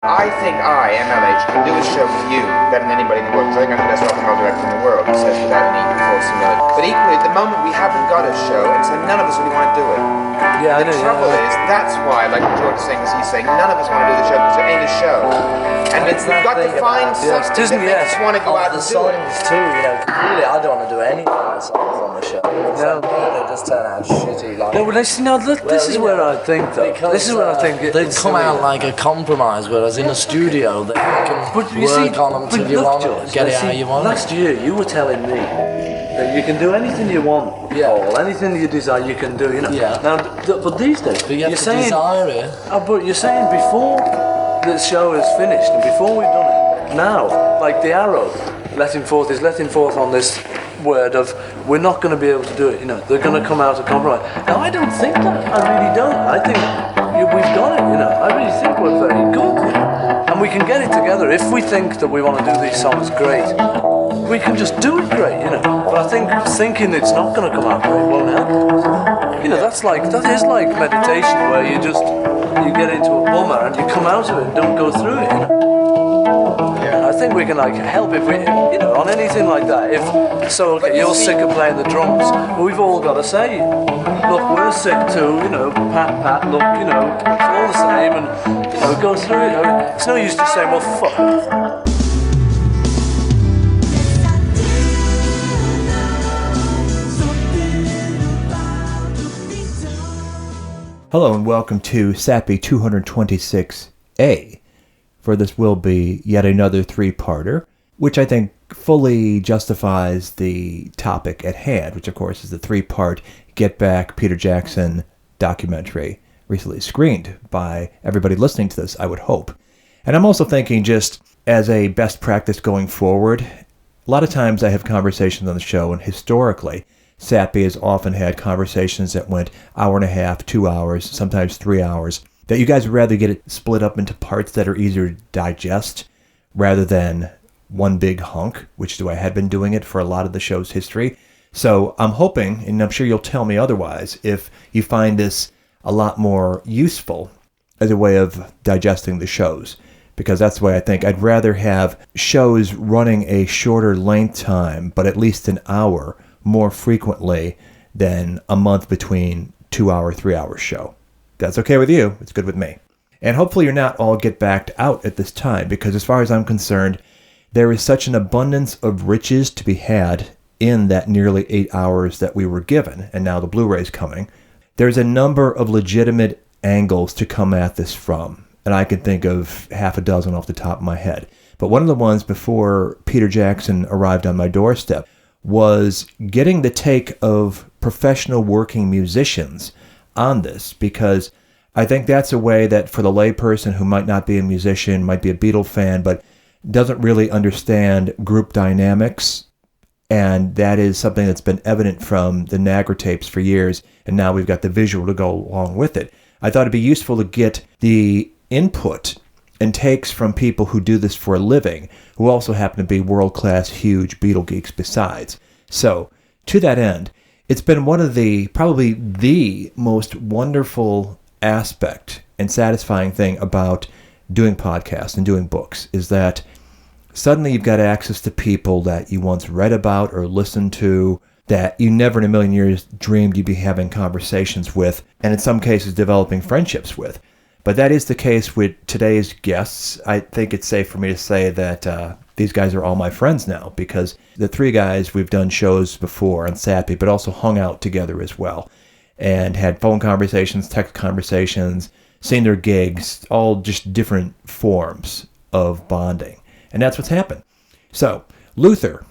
I think I, MLH, can do a show with you better than anybody in the world, because I think I'm the best rock and roll director in the world, he says without any false humility. But equally, at the moment we haven't got a show, and so none of us really want to do it. Yeah, the trouble is, that's why, like George is saying, as he's saying, none of us want to do the show because there ain't a show. And we've got to find something that makes us want to go out and do it. The songs too, really, I don't want to do any of the songs on the show. No. They just turn out shitty. This is where I think, though. This is where I think they come out like a compromise, whereas in a studio they can work on them till you want to get it how you want. Last year you were telling me that you can do anything you want, Paul. Anything you desire, you can do. Yeah. Now, but these days, but you have to desire it. But you're saying before the show is finished and before we've done it, now, like the arrow, letting forth on this word of we're not going to be able to do it. They're going to come out of compromise. Now, I don't think that. I really don't. I think we've got it. I really think we're very good. And we can get it together. If we think that we want to do these songs great, we can just do it great, But I think thinking it's not going to come out great won't help. That is like meditation, where you get into a bummer and you come out of it and don't go through it, And I think we can help if we, on anything like that. You're sick of playing the drums. Well, we've all got to say, look, we're sick too, pat, look, it's all the same, and go through it. It's no use to say, well, fuck it. Hello and welcome to SAPI 226A, for this will be yet another three-parter, which I think fully justifies the topic at hand, which of course is the three-part Get Back Peter Jackson documentary, recently screened by everybody listening to this, I would hope. And I'm also thinking, just as a best practice going forward, a lot of times I have conversations on the show, and historically, SAPI has often had conversations that went hour and a half, 2 hours, sometimes 3 hours, that you guys would rather get it split up into parts that are easier to digest rather than one big hunk, which is the way I had been doing it for a lot of the show's history. So I'm hoping, and I'm sure you'll tell me otherwise, if you find this a lot more useful as a way of digesting the shows, because that's the way I think. I'd rather have shows running a shorter length time, but at least an hour more frequently than a month between 2 hour, 3 hour show. That's okay with you. It's good with me. And hopefully you're not all get backed out at this time, because as far as I'm concerned, there is such an abundance of riches to be had in that nearly 8 hours that we were given, and now the Blu-ray's coming. There's a number of legitimate angles to come at this from, and I can think of half a dozen off the top of my head. But one of the ones before Peter Jackson arrived on my doorstep was getting the take of professional working musicians on this, because I think that's a way that for the layperson who might not be a musician, might be a Beatle fan, but doesn't really understand group dynamics, and that is something that's been evident from the Nagra tapes for years, and now we've got the visual to go along with it. I thought it'd be useful to get the input and takes from people who do this for a living, who also happen to be world-class, huge Beatle geeks besides. So, to that end, it's been probably the most wonderful aspect and satisfying thing about doing podcasts and doing books, is that suddenly you've got access to people that you once read about or listened to, that you never in a million years dreamed you'd be having conversations with, and in some cases developing friendships with. But that is the case with today's guests. I think it's safe for me to say that these guys are all my friends now, because the three guys, we've done shows before on SAPI, but also hung out together as well, and had phone conversations, text conversations, seen their gigs, all just different forms of bonding. And that's what's happened. So, Luther,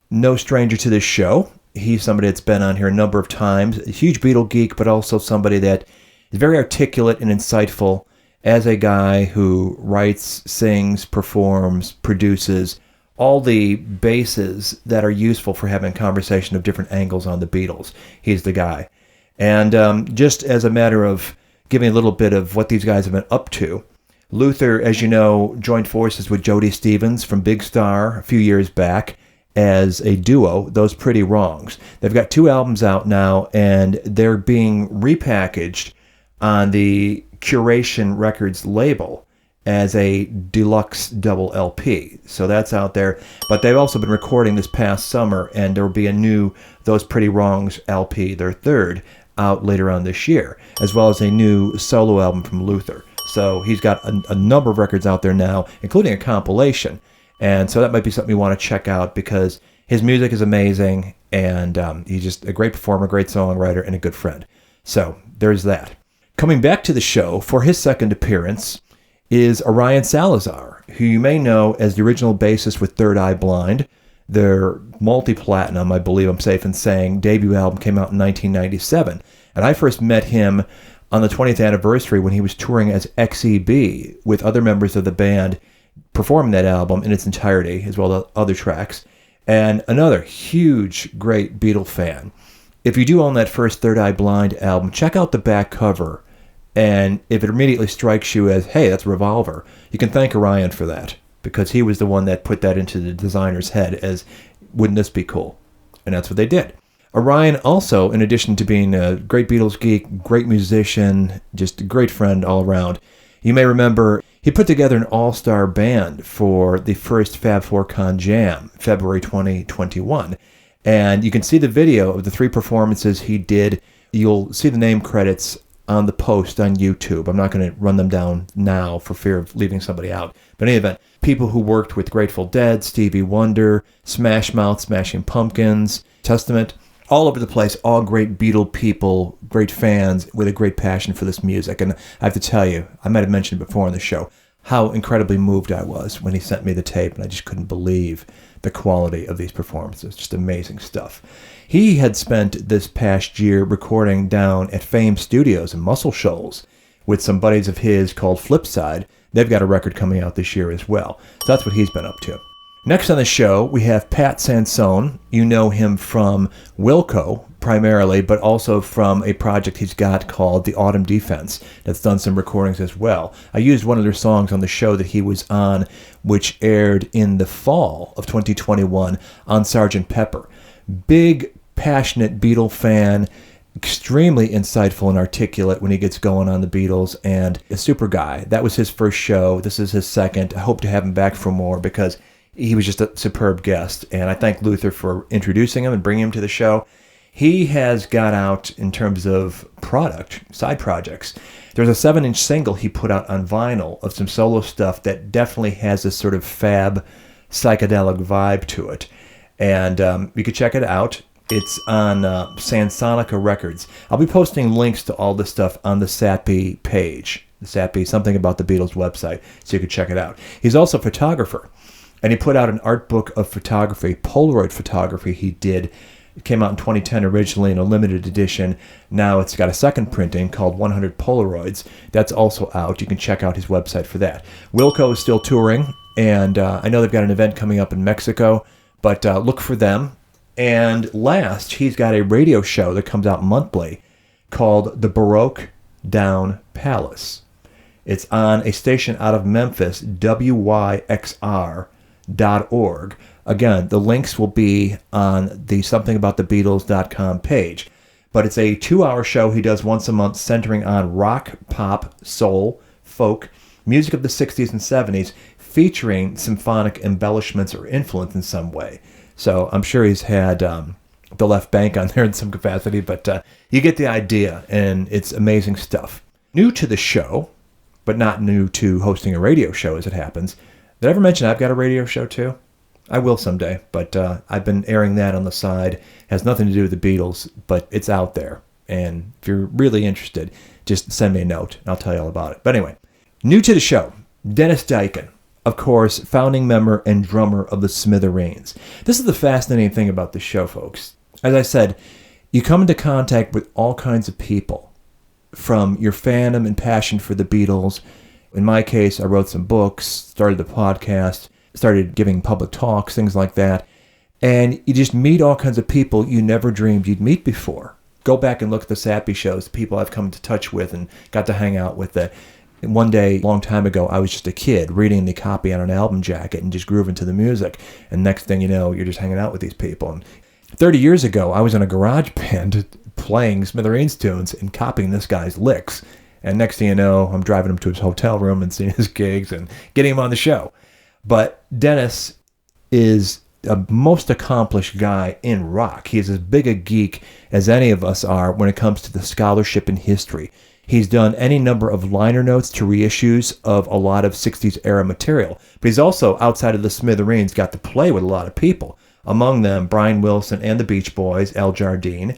no stranger to this show. He's somebody that's been on here a number of times, a huge Beatle geek, but also somebody that is very articulate and insightful as a guy who writes, sings, performs, produces all the bases that are useful for having a conversation of different angles on the Beatles. He's the guy. And just as a matter of giving a little bit of what these guys have been up to, Luther, as you know, joined forces with Jody Stevens from Big Star a few years back as a duo, Those Pretty Wrongs. They've got 2 albums out now, and they're being repackaged on the Curation Records label as a deluxe double LP. So that's out there. But they've also been recording this past summer, and there will be a new Those Pretty Wrongs LP, their third, out later on this year, as well as a new solo album from Luther. So he's got a number of records out there now, including a compilation. And so that might be something you want to check out, because his music is amazing, and he's just a great performer, great songwriter, and a good friend. So there's that. Coming back to the show for his second appearance is Orion Salazar, who you may know as the original bassist with Third Eye Blind. Their multi-platinum, I believe I'm safe in saying, debut album came out in 1997. And I first met him on the 20th anniversary when he was touring as XEB with other members of the band, performing that album in its entirety, as well as other tracks. And another huge, great Beatle fan. If you do own that first Third Eye Blind album, check out the back cover. And if it immediately strikes you as, hey, that's Revolver, you can thank Orion for that, because he was the one that put that into the designer's head as, wouldn't this be cool? And that's what they did. Orion also, in addition to being a great Beatles geek, great musician, just a great friend all around, you may remember he put together an all-star band for the first Fab Four Con Jam, February 2021. And you can see the video of the 3 performances he did. You'll see the name credits on the post on YouTube. I'm not going to run them down now for fear of leaving somebody out. But in any event, people who worked with Grateful Dead, Stevie Wonder, Smash Mouth, Smashing Pumpkins, Testament, all over the place, all great Beatle people, great fans with a great passion for this music. And I have to tell you, I might have mentioned before on the show, how incredibly moved I was when he sent me the tape, and I just couldn't believe the quality of these performances. Just amazing stuff. He had spent this past year recording down at Fame Studios in Muscle Shoals with some buddies of his called Flipside. They've got a record coming out this year as well. So that's what he's been up to. Next on the show, we have Pat Sansone. You know him from Wilco, primarily, but also from a project he's got called The Autumn Defense that's done some recordings as well. I used one of their songs on the show that he was on, which aired in the fall of 2021 on Sgt. Pepper. Big, passionate Beatle fan, extremely insightful and articulate when he gets going on the Beatles, and a super guy. That was his first show. This is his second. I hope to have him back for more, because he was just a superb guest, and I thank Luther for introducing him and bringing him to the show. He has got out, in terms of product, side projects, there's a 7-inch single he put out on vinyl of some solo stuff that definitely has this sort of fab, psychedelic vibe to it. And you can check it out. It's on Sansonica Records. I'll be posting links to all this stuff on the Sappy page, the Sappy Something About the Beatles website, so you can check it out. He's also a photographer, and he put out an art book of photography, Polaroid photography he did. It came out in 2010 originally in a limited edition. Now it's got a second printing called 100 Polaroids. That's also out. You can check out his website for that. Wilco is still touring, and I know they've got an event coming up in Mexico, but look for them. And last, he's got a radio show that comes out monthly called The Baroque Down Palace. It's on a station out of Memphis, WYXR.org. Again, the links will be on the SomethingAboutTheBeatles.com page. But it's a 2-hour show he does once a month, centering on rock, pop, soul, folk, music of the 60s and 70s, featuring symphonic embellishments or influence in some way. So I'm sure he's had the Left Bank on there in some capacity, but you get the idea, and it's amazing stuff. New to the show, but not new to hosting a radio show as it happens. Did I ever mention I've got a radio show too? I will someday, but I've been airing that on the side. It has nothing to do with the Beatles, but it's out there. And if you're really interested, just send me a note, and I'll tell you all about it. But anyway, new to the show, Dennis Deichen. Of course, founding member and drummer of the Smithereens. This is the fascinating thing about this show, folks. As I said, you come into contact with all kinds of people, from your fandom and passion for the Beatles. In my case, I wrote some books, started the podcast, started giving public talks, things like that. And you just meet all kinds of people you never dreamed you'd meet before. Go back and look at the Sappy shows, the people I've come into touch with and got to hang out with. And one day, a long time ago, I was just a kid reading the copy on an album jacket and just grooving to the music. And next thing you know, you're just hanging out with these people. And 30 years ago, I was in a garage band playing Smithereens tunes and copying this guy's licks. And next thing you know, I'm driving him to his hotel room and seeing his gigs and getting him on the show. But Dennis is a most accomplished guy in rock. He is as big a geek as any of us are when it comes to the scholarship in history. He's done any number of liner notes to reissues of a lot of 60s era material. But he's also, outside of the Smithereens, got to play with a lot of people. Among them, Brian Wilson and the Beach Boys, El Jardine,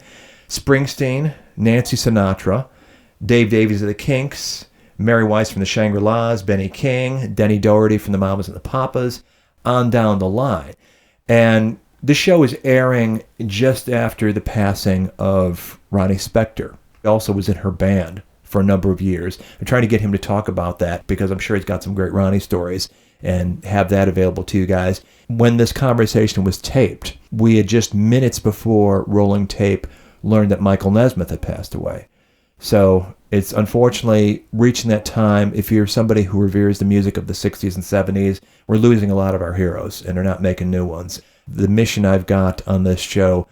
Springsteen, Nancy Sinatra, Dave Davies of the Kinks, Mary Weiss from the Shangri-Las, Benny King, Denny Doherty from the Mamas and the Papas, on down the line. And the show is airing just after the passing of Ronnie Spector. He also was in her band for a number of years. I'm trying to get him to talk about that because I'm sure he's got some great Ronnie stories and have that available to you guys. When this conversation was taped, we had just minutes before rolling tape learned that Michael Nesmith had passed away. So it's unfortunately reaching that time. If you're somebody who reveres the music of the 60s and 70s, we're losing a lot of our heroes and they're not making new ones. The mission I've got on this show,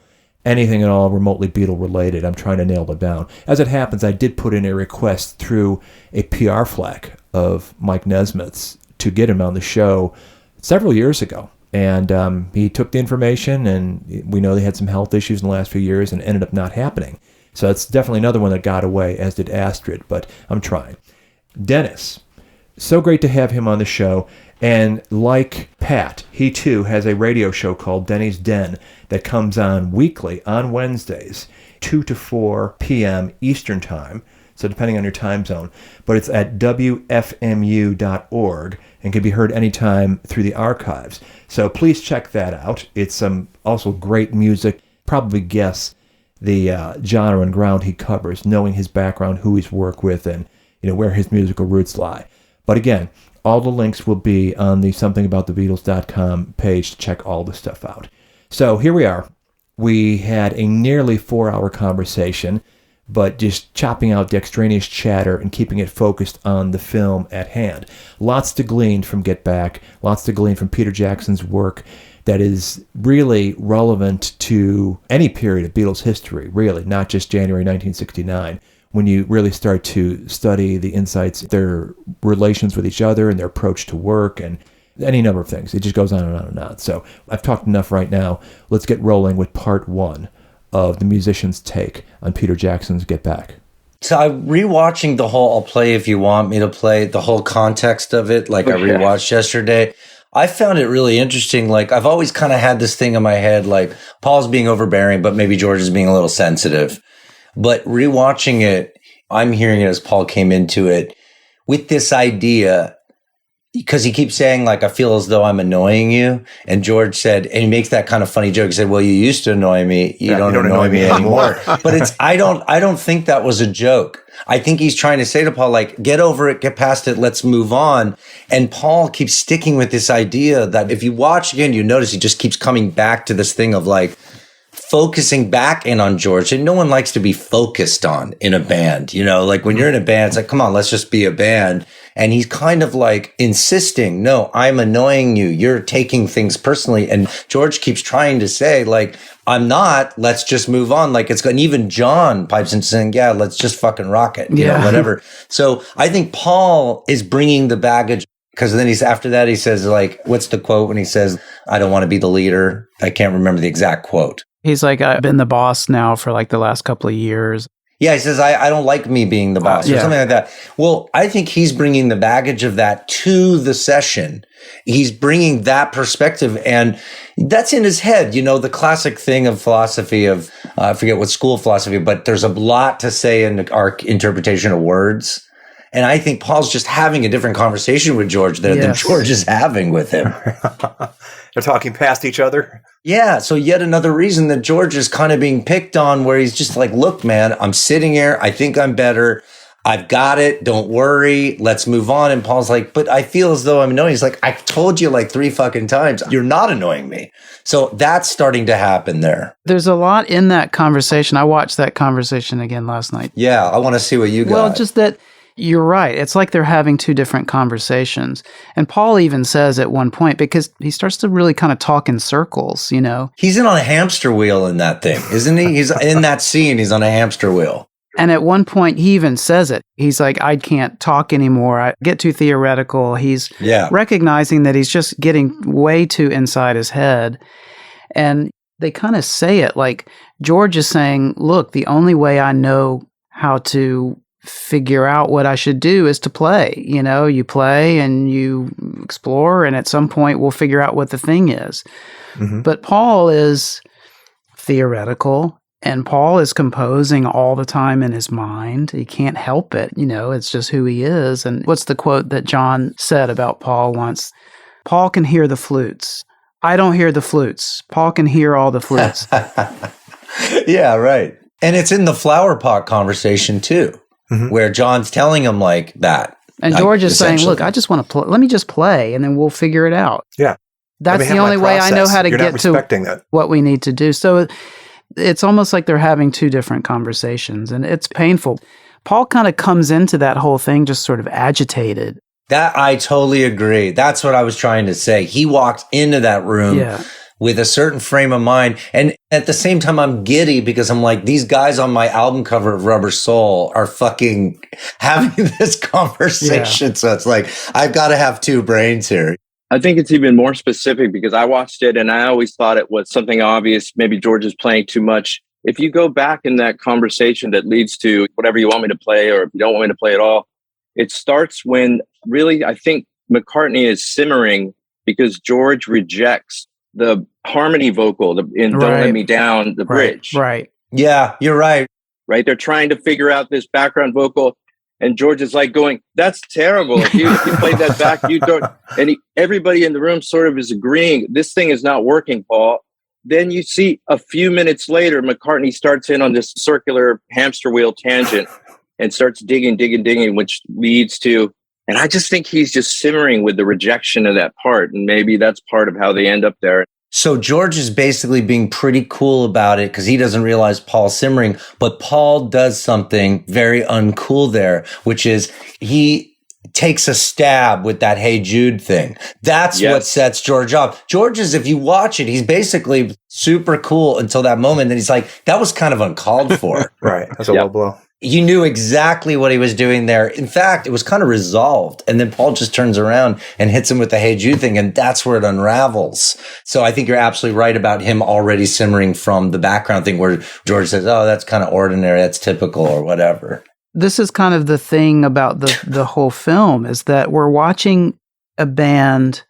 anything at all remotely Beatle related, I'm trying to nail it down. As it happens, I did put in a request through a PR flack of Mike Nesmith's to get him on the show several years ago. And he took the information, and we know they had some health issues in the last few years and ended up not happening. So it's definitely another one that got away, as did Astrid, but I'm trying. Dennis, so great to have him on the show. And like Pat, he too has a radio show called Denny's Den that comes on weekly on Wednesdays, 2 to 4 p.m. Eastern Time, so depending on your time zone. But it's at wfmu.org and can be heard anytime through the archives. So please check that out. It's also great music. Probably guess the genre and ground he covers, knowing his background, who he's worked with, and where his musical roots lie. But again, all the links will be on the somethingaboutthebeatles.com page to check all the stuff out. So here we are. We had a nearly 4-hour conversation, but just chopping out the extraneous chatter and keeping it focused on the film at hand. Lots to glean from Get Back, lots to glean from Peter Jackson's work that is really relevant to any period of Beatles history, really, not just January 1969. When you really start to study the insights, their relations with each other and their approach to work and any number of things. It just goes on and on and on. So I've talked enough right now. Let's get rolling with part 1 of the musician's take on Peter Jackson's Get Back. So I'm rewatching the whole, I'll play if you want me to play, the whole context of it, like I rewatched yesterday. I found it really interesting. Like, I've always kind of had this thing in my head, like Paul's being overbearing, but maybe George is being a little sensitive. But rewatching it, I'm hearing it as Paul came into it with this idea, because he keeps saying, like, I feel as though I'm annoying you. And George said, and he makes that kind of funny joke. He said, well, you used to annoy me. You don't annoy me anymore. But I don't think that was a joke. I think he's trying to say to Paul, like, get over it, get past it, let's move on. And Paul keeps sticking with this idea that if you watch again, you notice he just keeps coming back to this thing of like, focusing back in on George. And no one likes to be focused on in a band, like when you're in a band, it's like, come on, let's just be a band. And he's kind of like insisting, no, I'm annoying you. You're taking things personally. And George keeps trying to say, like, I'm not, let's just move on. Like, it's good. And even John pipes in saying, yeah, let's just fucking rock it, whatever. So I think Paul is bringing the baggage, because then after that, he says, like, what's the quote when he says, I don't want to be the leader? I can't remember the exact quote. He's like, I've been the boss now for like the last couple of years. Yeah, he says, I don't like me being the boss or something like that. Well, I think he's bringing the baggage of that to the session. He's bringing that perspective, and that's in his head. The classic thing of philosophy of, I forget what school of philosophy, but there's a lot to say in our interpretation of words. And I think Paul's just having a different conversation with George there than George is having with him. They're talking past each other. Yeah. So yet another reason that George is kind of being picked on, where he's just like, look, man, I'm sitting here. I think I'm better. I've got it. Don't worry. Let's move on. And Paul's like, but I feel as though I'm annoying. He's like, I told you like 3 fucking times, you're not annoying me. So that's starting to happen there. There's a lot in that conversation. I watched that conversation again last night. Yeah. I want to see what you got. Well, just that. You're right. It's like they're having 2 different conversations. And Paul even says at one point, because he starts to really kind of talk in circles, He's in on a hamster wheel in that thing, isn't he? He's in that scene. He's on a hamster wheel. And at one point, he even says it. He's like, I can't talk anymore. I get too theoretical. He's recognizing that he's just getting way too inside his head. And they kind of say it like George is saying, look, the only way I know how to figure out what I should do is to play. You know, you play and you explore, and at some point we'll figure out what the thing is. Mm-hmm. But Paul is theoretical. And Paul is composing all the time in his mind. He can't help it. You know, it's just who he is. And what's the quote that John said about Paul once? Paul can hear the flutes. I don't hear the flutes. Paul can hear all the flutes. Yeah, right. And it's in the flower pot conversation too, where John's telling him like that. And George is saying, look, I just want to play. Let me just play and then we'll figure it out. Yeah. That's the only way I know how to get to what we need to do. So it's almost like they're having two different conversations, and it's painful. Paul kind of comes into that whole thing just sort of agitated. That I totally agree. That's what I was trying to say. He walked into that room with a certain frame of mind. And at the same time, I'm giddy because I'm like, these guys on my album cover of Rubber Soul are fucking having this conversation. Yeah. So it's like, I've got to have two brains here. I think it's even more specific because I watched it and I always thought it was something obvious. Maybe George is playing too much. If you go back in that conversation that leads to whatever you want me to play, or if you don't want me to play at all, it starts when really I think McCartney is simmering because George rejects the harmony vocal in Don't Let Me Down, the bridge. Right. Yeah, you're right. Right. They're trying to figure out this background vocal. And George is like going, that's terrible. If you played that back, you don't. And everybody in the room sort of is agreeing, this thing is not working, Paul. Then you see a few minutes later, McCartney starts in on this circular hamster wheel tangent and starts digging, which leads to, and I just think he's just simmering with the rejection of that part. And maybe that's part of how they end up there. So George is basically being pretty cool about it because he doesn't realize Paul's simmering, but Paul does something very uncool there, which is he takes a stab with that Hey Jude thing. That's what sets George off. George is, if you watch it, he's basically super cool until that moment. And he's like, that was kind of uncalled for. Right. That's a low blow. You knew exactly what he was doing there. In fact, it was kind of resolved. And then Paul just turns around and hits him with the Hey Jude thing. And that's where it unravels. So I think you're absolutely right about him already simmering from the background thing where George says, oh, that's kind of ordinary. That's typical or whatever. This is kind of the thing about the whole film is that we're watching a band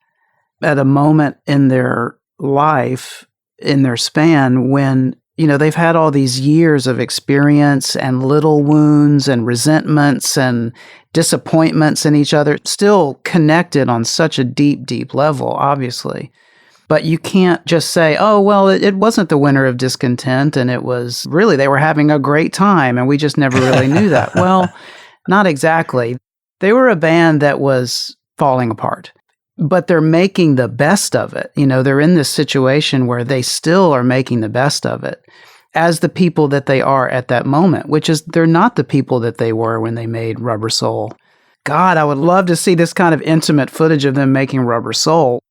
at a moment in their life, in their span when, you know, they've had all these years of experience and little wounds and resentments and disappointments in each other, still connected on such a deep, deep level, obviously. But you can't just say, oh, well, it wasn't the winter of discontent and it was really, they were having a great time and we just never really knew that. Well, not exactly. They were a band that was falling apart. But they're making the best of it. You know, they're in this situation where they still are making the best of it as the people that they are at that moment, which is they're not the people that they were when they made Rubber Soul. God, I would love to see this kind of intimate footage of them making Rubber Soul.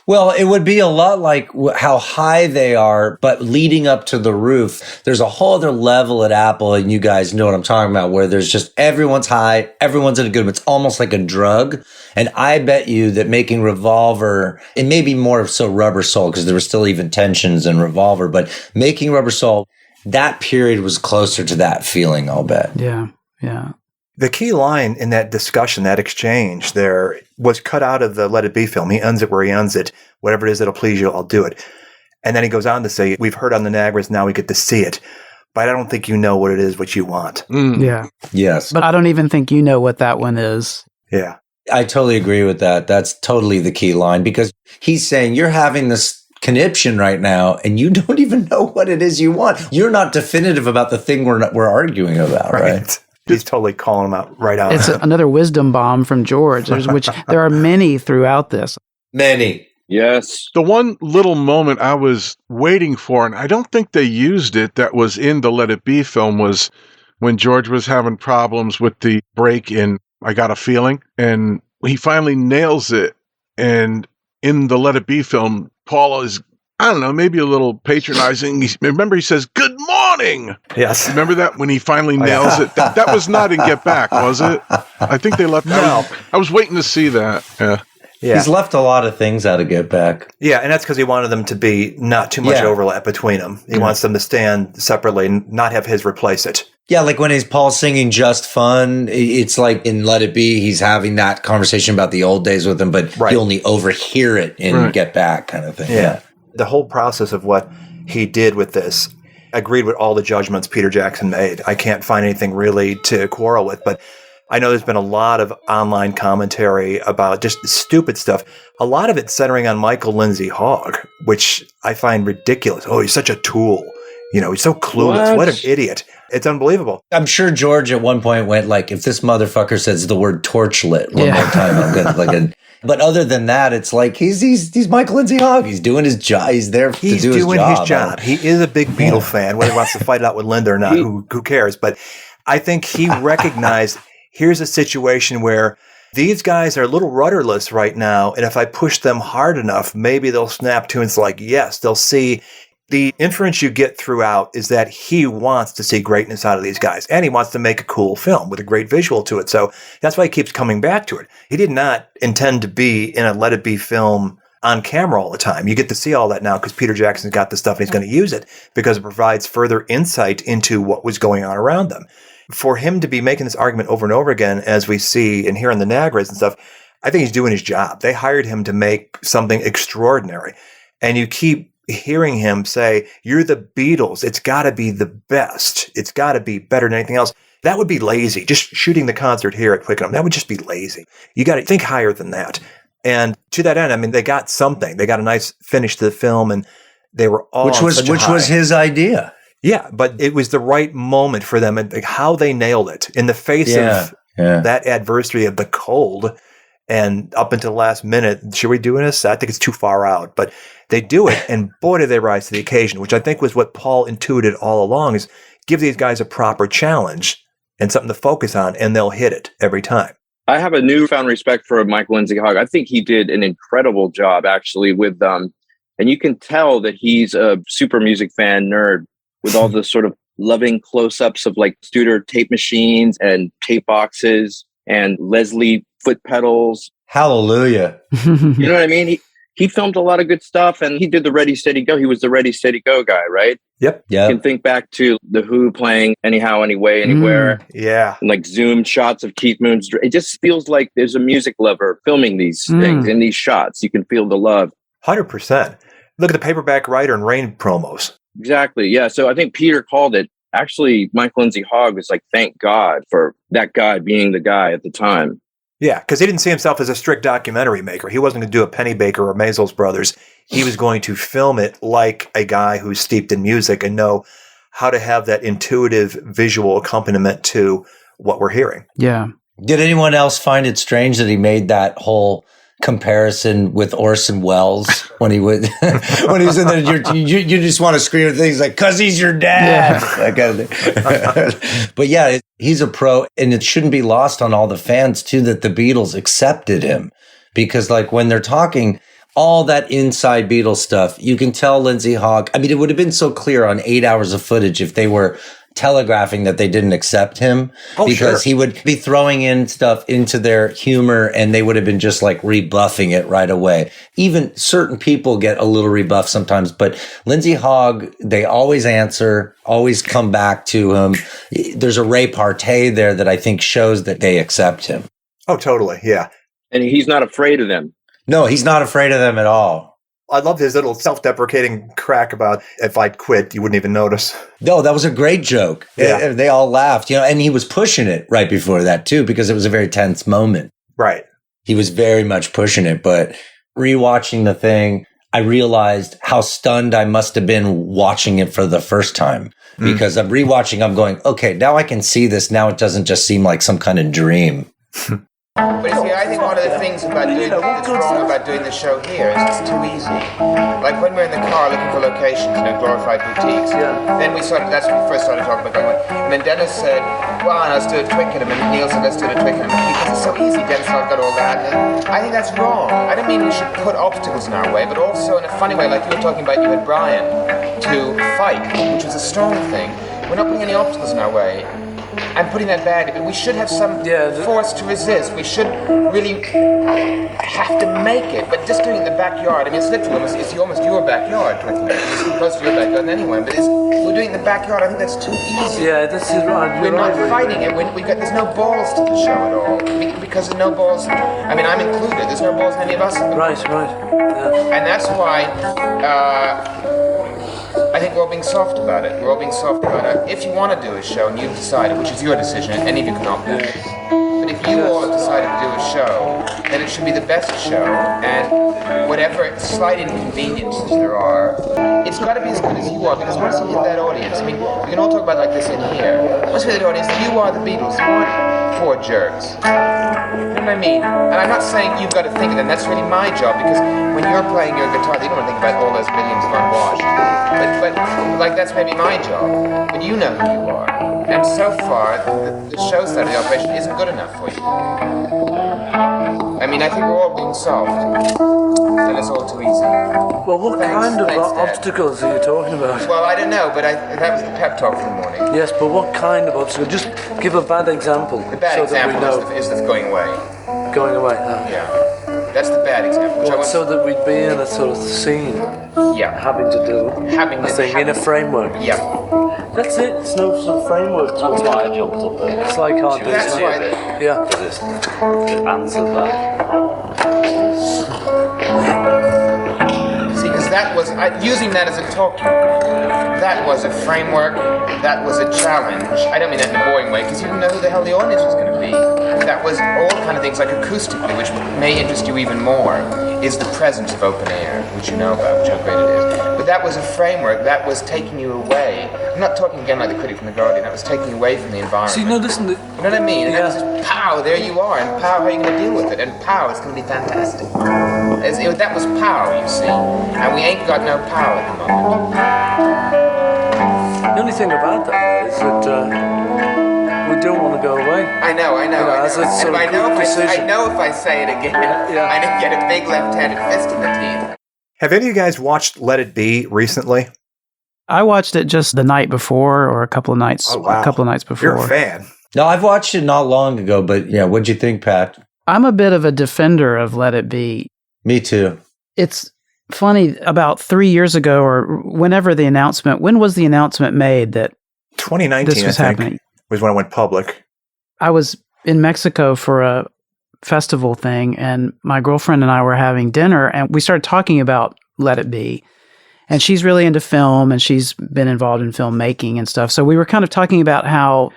Well, it would be a lot like how high they are, but leading up to the roof, there's a whole other level at Apple, and you guys know what I'm talking about, where there's just everyone's high, everyone's in a good mood. It's almost like a drug. And I bet you that making Revolver, it may be more so Rubber Soul, because there were still even tensions in Revolver, but making Rubber Soul, that period was closer to that feeling, I'll bet. Yeah, yeah. The key line in that discussion, that exchange there, was cut out of the Let It Be film. He ends it where he ends it. Whatever it is that'll please you, I'll do it. And then he goes on to say, we've heard on the Niagaras, now we get to see it. But I don't think you know what it is, what you want. Yeah. Yes. But I don't even think you know what that one is. Yeah. I totally agree with that. That's totally the key line, because he's saying you're having this conniption right now and you don't even know what it is you want. You're not definitive about the thing we're arguing about, right? He's totally calling him out right out. It's another wisdom bomb from George, which there are many throughout this. Many. Yes. The one little moment I was waiting for, and I don't think they used it, that was in the Let It Be film, was when George was having problems with the break in I Got a Feeling, and he finally nails it. And in the Let It Be film, Paul is I don't know, maybe a little patronizing. Remember, he says, "Good morning." Yes. Remember that when he finally nails it? That was not in Get Back, was it? I think they left. No. I was waiting to see that. Yeah. Yeah. He's left a lot of things out of Get Back. Yeah, and that's because he wanted them to be not too much overlap between them. He wants them to stand separately and not have his replace it. Yeah, like when Paul singing Just Fun, it's like in Let It Be, he's having that conversation about the old days with him, but you only overhear it in Get Back kind of thing. Yeah. The whole process of what he did with this agreed with all the judgments Peter Jackson made. I can't find anything really to quarrel with, but I know there's been a lot of online commentary about just stupid stuff. A lot of it centering on Michael Lindsay Hogg, which I find ridiculous. Oh, he's such a tool. You know, he's so clueless. What an idiot. It's unbelievable. I'm sure George at one point went like, if this motherfucker says the word torchlit one more time, I'm going to like a... But other than that, it's like he's Michael Lindsay Hogg. He's doing his job. He's there to do his job. He's doing his job. He is a big Beatle fan. Whether he wants to fight it out with Linda or not, who cares? But I think he recognized here's a situation where these guys are a little rudderless right now, and if I push them hard enough, maybe they'll snap to. And it's like, yes, they'll see. The inference you get throughout is that he wants to see greatness out of these guys, and he wants to make a cool film with a great visual to it. So that's why he keeps coming back to it. He did not intend to be in a Let It Be film on camera all the time. You get to see all that now because Peter Jackson's got the stuff and he's going to use it because it provides further insight into what was going on around them. For him to be making this argument over and over again, as we see and hear in the Nagras and stuff, I think he's doing his job. They hired him to make something extraordinary. And you keep hearing him say, you're the Beatles. It's got to be the best. It's got to be better than anything else. That would be lazy. Just shooting the concert here at Twickenham, that would just be lazy. You got to think higher than that. And to that end, I mean, they got something. They got a nice finish to the film, and they were all which was his idea. Yeah, but it was the right moment for them, and how they nailed it in the face of that adversity of the cold. And up until the last minute, should we do this? I think it's too far out, but they do it, and boy, did they rise to the occasion, which I think was what Paul intuited all along, is give these guys a proper challenge and something to focus on, and they'll hit it every time. I have a newfound respect for Michael Lindsay Hogg. I think he did an incredible job, actually, with and you can tell that he's a super music fan nerd with all the sort of loving close-ups of like Studer tape machines and tape boxes and Leslie foot pedals. Hallelujah. You know what I mean? He filmed a lot of good stuff, and he did the Ready, Steady, Go. He was the Ready, Steady, Go guy, right? Yep. Yeah. You can think back to The Who playing Anyhow, Anyway, Anywhere. Yeah. And like zoomed shots of Keith Moon's. It just feels like there's a music lover filming these things in these shots. You can feel the love. 100%. Look at the Paperback Writer and Rain promos. Exactly. Yeah. So I think Peter called it. Actually, Michael Lindsay Hogg was like, thank God for that guy being the guy at the time. Yeah, because he didn't see himself as a strict documentary maker. He wasn't going to do a Pennybaker or Maysles Brothers. He was going to film it like a guy who's steeped in music and know how to have that intuitive visual accompaniment to what we're hearing. Yeah. Did anyone else find it strange that he made that whole comparison with Orson Welles when he was when he was in there? You just want to scream at things like, "'Cause he's your dad." Yeah. That kind of thing. But yeah, he's a pro, and it shouldn't be lost on all the fans too that the Beatles accepted him, because like when they're talking all that inside Beatles stuff, you can tell Lindsay Hogg. I mean, it would have been so clear on 8 hours of footage if they were telegraphing that they didn't accept him, because he would be throwing in stuff into their humor and they would have been just like rebuffing it right away. Even certain people get a little rebuff sometimes, but Lindsay Hogg, they always answer, always come back to him. There's a repartee there that I think shows that they accept him. Oh, totally. Yeah. And he's not afraid of them. No, he's not afraid of them at all. I love his little self-deprecating crack about, if I'd quit, you wouldn't even notice. No, that was a great joke. Yeah. They all laughed, and he was pushing it right before that too, because it was a very tense moment. Right. He was very much pushing it, but rewatching the thing, I realized how stunned I must have been watching it for the first time, because I'm rewatching, I'm going, okay, now I can see this. Now it doesn't just seem like some kind of dream. But you see, I think one of the things about doing that's wrong about doing the show here is it's too easy. Like when we're in the car looking for locations, glorified boutiques. Then that's when we first started talking about going. And then Dennis said, "Well, let's do a Twickenham," and Neil said, "Let's do a Twickenham," because it's so easy. Dennis and I've got all that. And I think that's wrong. I don't mean we should put obstacles in our way, but also in a funny way, like you were talking about, you and Brian, to fight, which was a strong thing. We're not putting any obstacles in our way. I'm putting that badly, but we should have some force to resist. We should really have to make it, but just doing it in the backyard. I mean, it's literally it's almost your backyard, it's close to your backyard than anyway, but we're doing it in the backyard. I think that's too easy. Yeah, this is right. We're not fighting it. There's no balls to the show at all, because there's no balls. I mean, I'm included. There's no balls in any of us. Right. Yeah. And that's why I think we're all being soft about it. We're all being soft about it. If you want to do a show and you've decided, which is your decision, and any of you can opt in, but if you all have decided to do a show, then it should be the best show, and whatever slight inconveniences there are, it's got to be as good as you are, because once you hit that audience, I mean, we can all talk about like this in here. Once you hit that audience, you are the Beatles. You aren't four jerks. You know what I mean? And I'm not saying you've got to think of them. That's really my job, because when you're playing your guitar, you don't want to think about all those millions of unwashed. But like, that's maybe my job. But you know who you are. And so far, the show side of the operation isn't good enough for you. I mean, I think we're all being soft. And it's all too easy. Well, what kind of obstacles are you talking about? Well, I don't know, but that was the pep talk for the morning. Yes, but what kind of obstacle? Just give a bad example. The bad example is the going away. Going away, Yeah. That's the bad example. So that we'd be in a sort of scene. Yeah. Having to do a thing in a framework. Yeah. That's it. It's no sort of framework. That's why I jumped up there. It's like hard to That's why. Yeah. Just answer that. See, because that was using that as a talking point. That was a framework. That was a challenge. I don't mean that in a boring way, because you didn't know who the hell the audience was going to be. That was all kind of things like acoustically, which may interest you even more, is the presence of open air, which you know about, which how great it is. But that was a framework. That was taking you away. I'm not talking again like the critic from The Guardian. That was taking you away from the environment. See, no, listen. You know what I mean? And that was just, pow, there you are. And pow, how are you going to deal with it? And pow, it's going to be fantastic. That was pow, you see. And we ain't got no pow at the moment. The only thing about that is that we don't want to go away. I know. You know, I as a know. sort And of I know if I say it again, I didn't get a big left-handed fist in the teeth. Have any of you guys watched Let It Be recently? I watched it just the night before, or a couple of nights before. You're a fan. No, I've watched it not long ago, but yeah, what'd you think, Pat? I'm a bit of a defender of Let It Be. Me too. It's funny, about 3 years ago, or whenever the announcement, when was the announcement made that 2019, this was happening? Was when it went public. I was in Mexico for a festival thing, and my girlfriend and I were having dinner, and we started talking about Let It Be. And she's really into film, and she's been involved in filmmaking and stuff. So we were kind of talking about how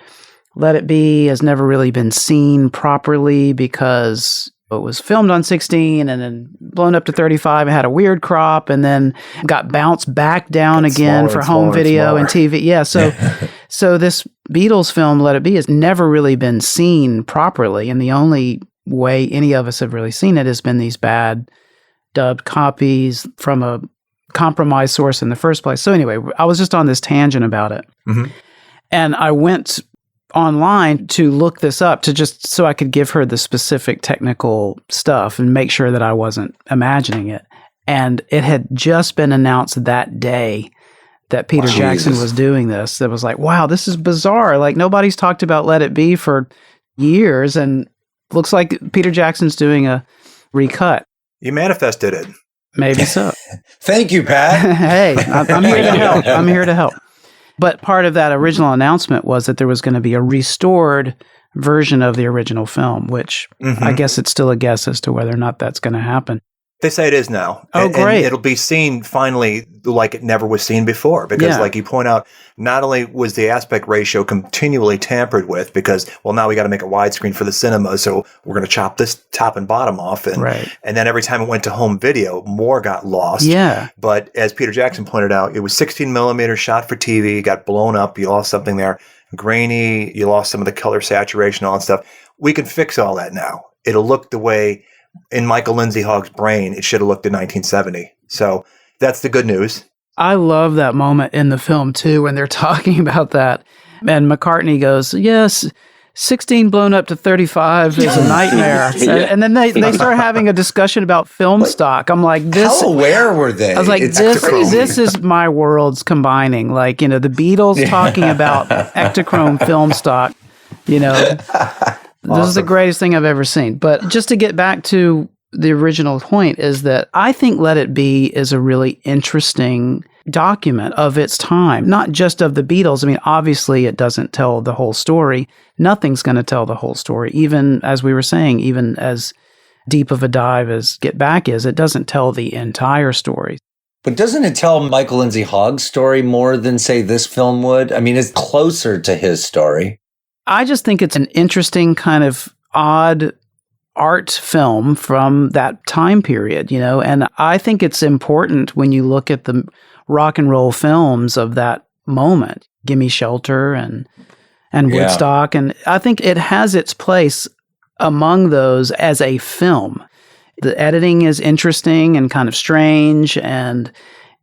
Let It Be has never really been seen properly because it was filmed on 16 and then blown up to 35 and had a weird crop and then got bounced back down again for home video and TV. Yeah, so this Beatles film, Let It Be, has never really been seen properly. And the only way any of us have really seen it has been these bad dubbed copies from a compromised source in the first place. So anyway, I was just on this tangent about it. Mm-hmm. And I went online to look this up to just so I could give her the specific technical stuff and make sure that I wasn't imagining it. And it had just been announced that day that Peter Jackson was doing this. That was like, wow, this is bizarre. Like nobody's talked about Let It Be for years, and looks like Peter Jackson's doing a recut. You manifested it. Maybe so. Thank you, Pat. Hey, I'm here to help. I'm here to help. But part of that original announcement was that there was going to be a restored version of the original film, which I guess it's still a guess as to whether or not that's going to happen. They say it is now. Oh, great. And it'll be seen finally like it never was seen before. Because like you point out, not only was the aspect ratio continually tampered with because, well, now we got to make a widescreen for the cinema, so we're going to chop this top and bottom off. And, and then every time it went to home video, more got lost. Yeah. But as Peter Jackson pointed out, it was 16 millimeter shot for TV, got blown up, you lost something there. Grainy, you lost some of the color saturation, all that stuff. We can fix all that now. It'll look the way in Michael Lindsay Hogg's brain it should have looked in 1970. So that's the good news. I love that moment in the film too when they're talking about that. And McCartney goes, yes, 16 blown up to 35 is a nightmare. And then they start having a discussion about film stock. I'm like, this. How aware were they? I was like, It's this crazy. is my worlds combining. Like, the Beatles talking about Ektachrome film stock, This is the greatest thing I've ever seen. But just to get back to the original point is that I think Let It Be is a really interesting document of its time, not just of the Beatles. I mean, obviously it doesn't tell the whole story. Nothing's going to tell the whole story. Even as we were saying, even as deep of a dive as Get Back is, it doesn't tell the entire story. But doesn't it tell Michael Lindsay Hogg's story more than, say, this film would? I mean, it's closer to his story. I just think it's an interesting kind of odd art film from that time period, and I think it's important when you look at the rock and roll films of that moment, Gimme Shelter and Woodstock, and I think it has its place among those as a film. The editing is interesting and kind of strange, and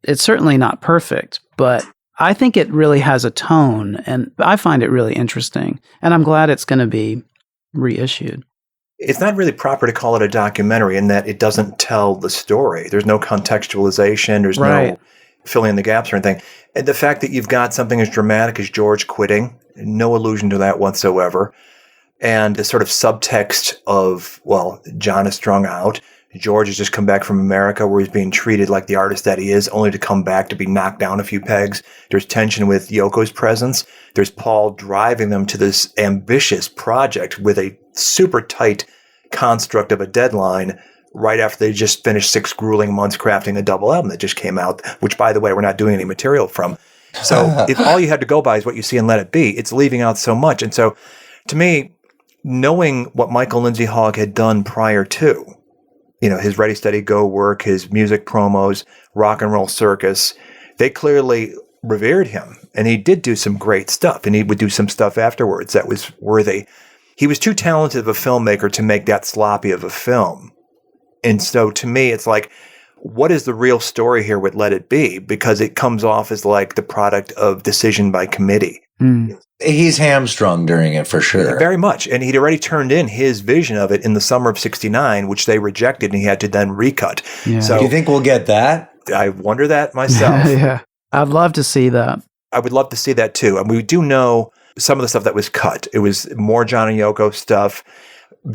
it's certainly not perfect, but I think it really has a tone, and I find it really interesting, and I'm glad it's going to be reissued. It's not really proper to call it a documentary in that it doesn't tell the story. There's no contextualization. There's no filling in the gaps or anything. And the fact that you've got something as dramatic as George quitting, no allusion to that whatsoever, and a sort of subtext of, well, John is strung out. George has just come back from America where he's being treated like the artist that he is, only to come back to be knocked down a few pegs. There's tension with Yoko's presence. There's Paul driving them to this ambitious project with a super tight construct of a deadline right after they just finished 6 grueling months crafting a double album that just came out, which, by the way, we're not doing any material from. So if all you had to go by is what you see in Let It Be, it's leaving out so much. And so, to me, knowing what Michael Lindsay Hogg had done prior to, his Ready, Steady, Go work, his music promos, Rock and Roll Circus, they clearly revered him. And he did do some great stuff, and he would do some stuff afterwards that was worthy. He was too talented of a filmmaker to make that sloppy of a film. And so to me, it's like, what is the real story here with Let It Be? Because it comes off as like the product of decision by committee. He's hamstrung during it for sure. Very much. And he'd already turned in his vision of it in the summer of '69, which they rejected, and he had to then recut. Yeah. So do you think we'll get that? I wonder that myself. Yeah. I'd love to see that. I would love to see that too. And we do know some of the stuff that was cut. It was more John and Yoko stuff.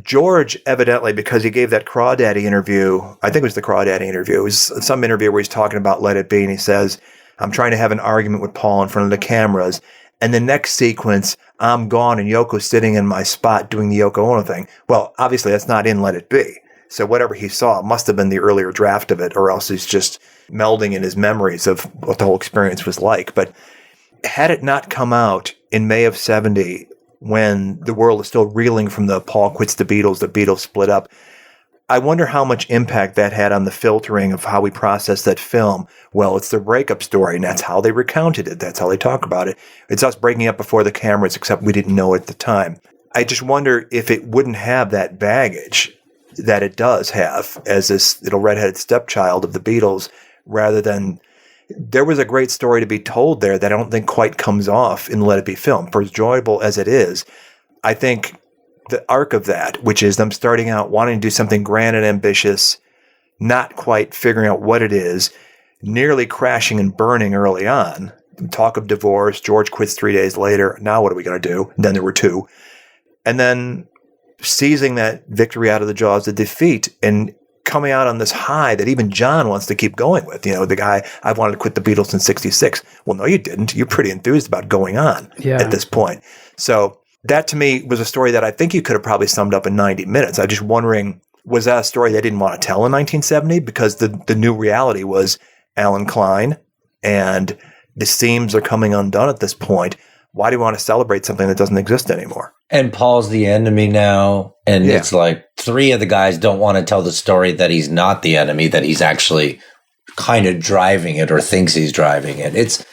George, evidently, because he gave that Crawdaddy interview, I think it was the Crawdaddy interview, it was some interview where he's talking about Let It Be, and he says, I'm trying to have an argument with Paul in front of the cameras. And the next sequence, I'm gone and Yoko's sitting in my spot doing the Yoko Ono thing. Well, obviously that's not in Let It Be. So whatever he saw must have been the earlier draft of it, or else he's just melding in his memories of what the whole experience was like. But had it not come out in May of '70, when the world is still reeling from the Paul quits the Beatles split up, I wonder how much impact that had on the filtering of how we process that film. Well, it's their breakup story, and that's how they recounted it. That's how they talk about it. It's us breaking up before the cameras, except we didn't know at the time. I just wonder if it wouldn't have that baggage that it does have as this little redheaded stepchild of the Beatles, rather than... There was a great story to be told there that I don't think quite comes off in the Let It Be film. For as enjoyable as it is, I think the arc of that, which is them starting out wanting to do something grand and ambitious, not quite figuring out what it is, nearly crashing and burning early on, talk of divorce, George quits 3 days later, now what are we going to do? And then there were 2. And then seizing that victory out of the jaws of defeat and coming out on this high that even John wants to keep going with. The guy, I wanted to quit the Beatles in '66. Well, no, you didn't. You're pretty enthused about going on at this point. So that to me was a story that I think you could have probably summed up in 90 minutes. I'm just wondering, was that a story they didn't want to tell in 1970? Because the new reality was Alan Klein, and the seams are coming undone at this point. Why do you want to celebrate something that doesn't exist anymore? And Paul's the enemy now. And it's like 3 of the guys don't want to tell the story that he's not the enemy, that he's actually kind of driving it or thinks he's driving it. It's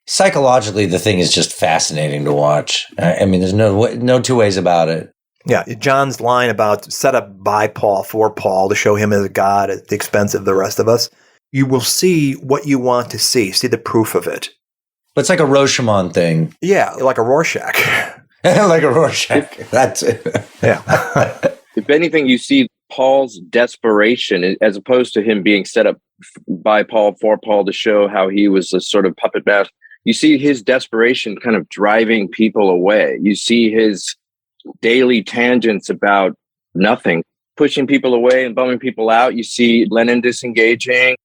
psychologically, the thing is just fascinating to watch. I mean, there's no 2 ways about it. Yeah, John's line about set up by Paul for Paul to show him as a god at the expense of the rest of us. You will see what you want to see the proof of it. But it's like a Rashomon thing. Yeah, like a Rorschach. Like a Rorschach. That's it. Yeah. If anything, you see Paul's desperation as opposed to him being set up by Paul for Paul to show how he was a sort of puppet master. You see his desperation kind of driving people away. You see his daily tangents about nothing, pushing people away and bumming people out. You see Lennon disengaging.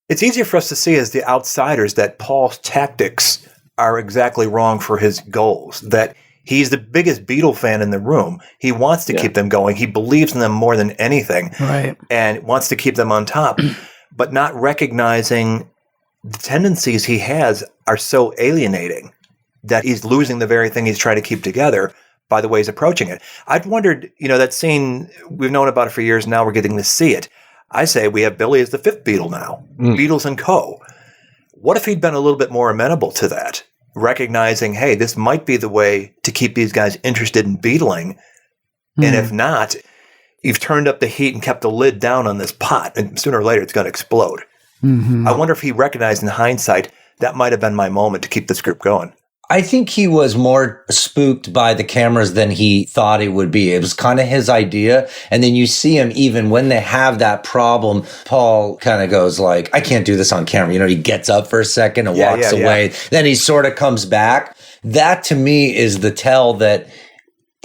It's easier for us to see as the outsiders that Paul's tactics are exactly wrong for his goals, that he's the biggest Beatle fan in the room. He wants to keep them going. He believes in them more than anything, Right. and wants to keep them on top, but not recognizing the tendencies he has are so alienating that he's losing the very thing he's trying to keep together by the way he's approaching it. I'd wondered, that scene, we've known about it for years, now we're getting to see it. I say we have Billy as the fifth Beatle now, Beatles and Co. What if he'd been a little bit more amenable to that? Recognizing, hey, this might be the way to keep these guys interested in Beatling. And if not, you've turned up the heat and kept the lid down on this pot, and sooner or later it's going to explode. Mm-hmm. I wonder if he recognized in hindsight that might have been my moment to keep this group going. I think he was more spooked by the cameras than he thought it would be. It was kind of his idea. And then you see him, even when they have that problem, Paul kind of goes like, I can't do this on camera. He gets up for a second and walks away. Then he sort of comes back. That to me is the tell that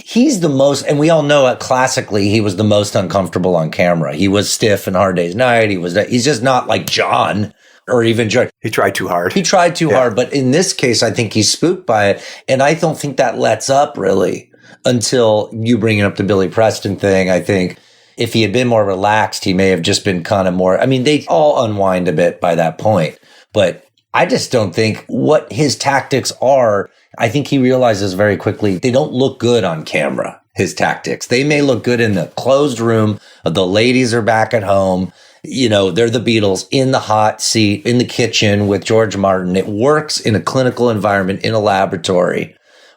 he's the most, and we all know it classically, he was the most uncomfortable on camera. He was stiff in Hard Day's Night. He's just not like John. Or even George. He tried too hard. He tried too hard. But in this case, I think he's spooked by it. And I don't think that lets up really until you bring up the Billy Preston thing. I think if he had been more relaxed, he may have just been kind of more, they all unwind a bit by that point. But I just don't think what his tactics are. I think he realizes very quickly they don't look good on camera, his tactics. They may look good in the closed room. The ladies are back at home. They're the Beatles in the hot seat in the kitchen with George Martin. It works in a clinical environment in a laboratory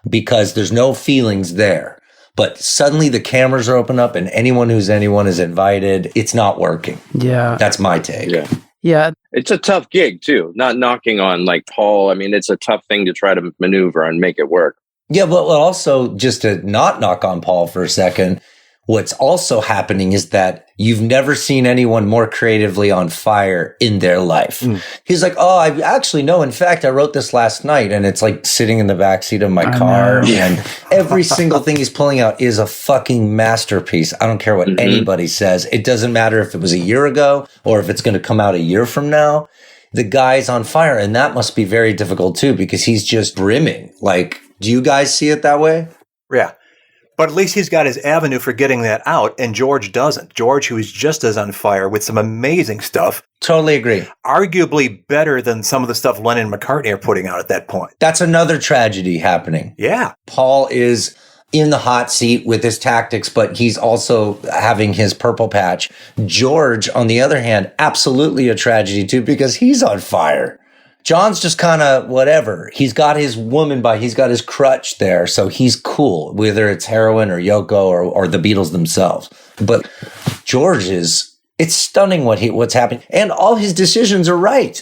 because there's no feelings there. But suddenly the cameras are open up and anyone is invited. It's not working. Yeah. That's my take. Yeah. It's a tough gig too. Not knocking on like Paul. It's a tough thing to try to maneuver and make it work. Yeah, but also just to not knock on Paul for a second, what's also happening is that you've never seen anyone more creatively on fire in their life. He's like, oh, I actually know. In fact, I wrote this last night, and it's like sitting in the backseat of my car. And every single thing he's pulling out is a fucking masterpiece. I don't care what anybody says. It doesn't matter if it was a year ago or if it's going to come out a year from now. The guy's on fire, and that must be very difficult too, because he's just brimming. Like, do you guys see it that way? Yeah. But at least he's got his avenue for getting that out, and George doesn't. George, who is just as on fire with some amazing stuff. Totally agree. Arguably better than some of the stuff Lennon and McCartney are putting out at that point. That's another tragedy happening. Yeah. Paul is in the hot seat with his tactics, but he's also having his purple patch. George, on the other hand, absolutely a tragedy too, because he's on fire. John's just kind of whatever. He's got his he's got his crutch there, so he's cool, whether it's heroin or Yoko or the Beatles themselves. But George it's stunning what's happening. And all his decisions are right.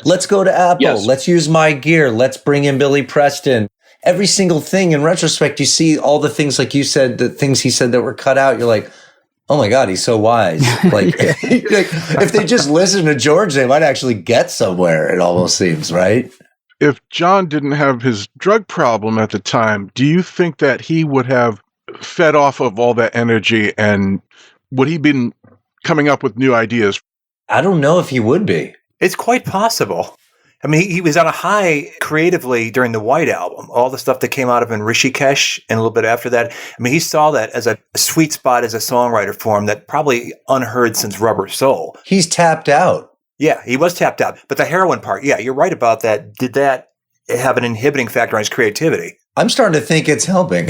Let's go to Apple. Yes. Let's use my gear. Let's bring in Billy Preston. Every single thing in retrospect, you see all the things, like you said, the things he said that were cut out. You're like, oh my God, he's so wise. Like, if they just listen to George, they might actually get somewhere, it almost seems, right? If John didn't have his drug problem at the time, do you think that he would have fed off of all that energy, and would he been coming up with new ideas? I don't know if he would be. It's quite possible. He was on a high creatively during the White Album. All the stuff that came out of in Rishikesh and a little bit after that. He saw that as a sweet spot as a songwriter for him that probably unheard since Rubber Soul. He's tapped out. Yeah, he was tapped out. But the heroin part, yeah, you're right about that. Did that have an inhibiting factor on his creativity? I'm starting to think it's helping.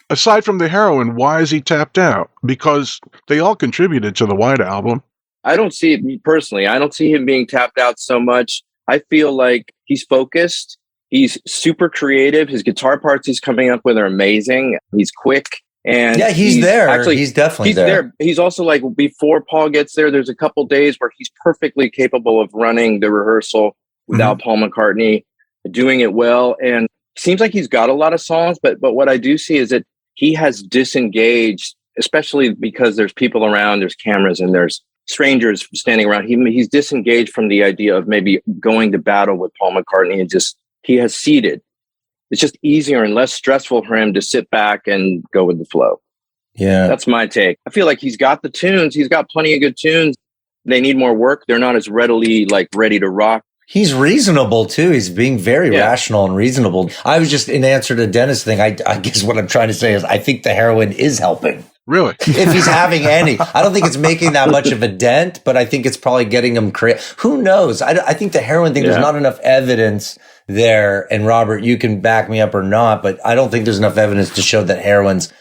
Aside from the heroin, why is he tapped out? Because they all contributed to the White Album. I don't see it personally. I don't see him being tapped out so much. I feel like he's focused. He's super creative. His guitar parts he's coming up with are amazing. He's quick. And Yeah, he's there. Actually, he's definitely he's there. He's also like, before Paul gets there, there's a couple days where he's perfectly capable of running the rehearsal without Paul McCartney, doing it well. And seems like he's got a lot of songs, but what I do see is that he has disengaged, especially because there's people around, there's cameras, and there's strangers standing around. He's disengaged from the idea of maybe going to battle with Paul McCartney, and he has ceded. It's just easier and less stressful for him to sit back and go with the flow. Yeah. That's my take. I feel like he's got the tunes. He's got plenty of good tunes. They need more work. They're not as readily ready to rock. He's reasonable too. He's being very rational and reasonable. I was just in answer to Dennis' thing. I guess what I'm trying to say is I think the heroin is helping. Really? If he's having any. I don't think it's making that much of a dent, but I think it's probably getting him Who knows? I think the heroin thing, there's not enough evidence there. And Robert, you can back me up or not, but I don't think there's enough evidence to show that heroin's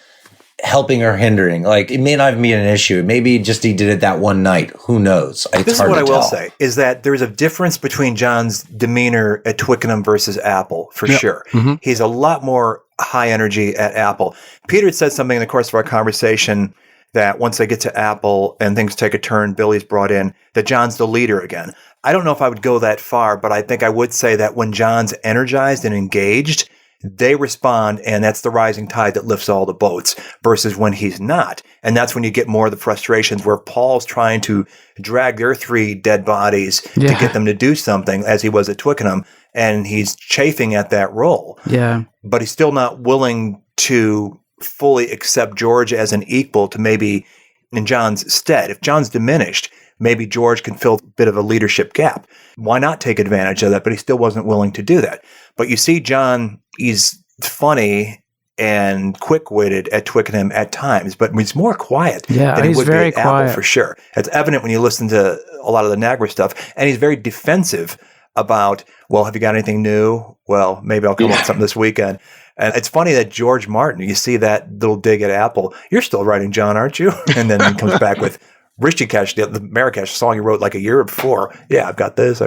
helping or hindering. It may not be an issue. Maybe just he did it that one night. Who knows? It's this is hard what to I will tell. say is that there's a difference between John's demeanor at Twickenham versus Apple, for sure. He's a lot more high energy at Apple. Peter had said something in the course of our conversation that once they get to Apple and things take a turn, Billy's brought in, that John's the leader again. I don't know if I would go that far, but I think I would say that when John's energized and engaged, they respond, and that's the rising tide that lifts all the boats, versus when he's not. And that's when you get more of the frustrations where Paul's trying to drag their 3 dead bodies to get them to do something, as he was at Twickenham, and he's chafing at that role. Yeah. But he's still not willing to fully accept George as an equal to maybe in John's stead. If John's diminished, maybe George can fill a bit of a leadership gap. Why not take advantage of that? But he still wasn't willing to do that. But you see John, he's funny and quick-witted at Twickenham at times, but he's more quiet than he he's would be very at Apple, quiet. for sure. It's evident when you listen to a lot of the Nagra stuff, and he's very defensive about, well, have you got anything new? Well, maybe I'll come up with something this weekend. And it's funny that George Martin, you see that little dig at Apple, you're still writing, John, aren't you? And then he comes back with Rishikesh, the Marrakesh song he wrote like a year before. Yeah, I've got this.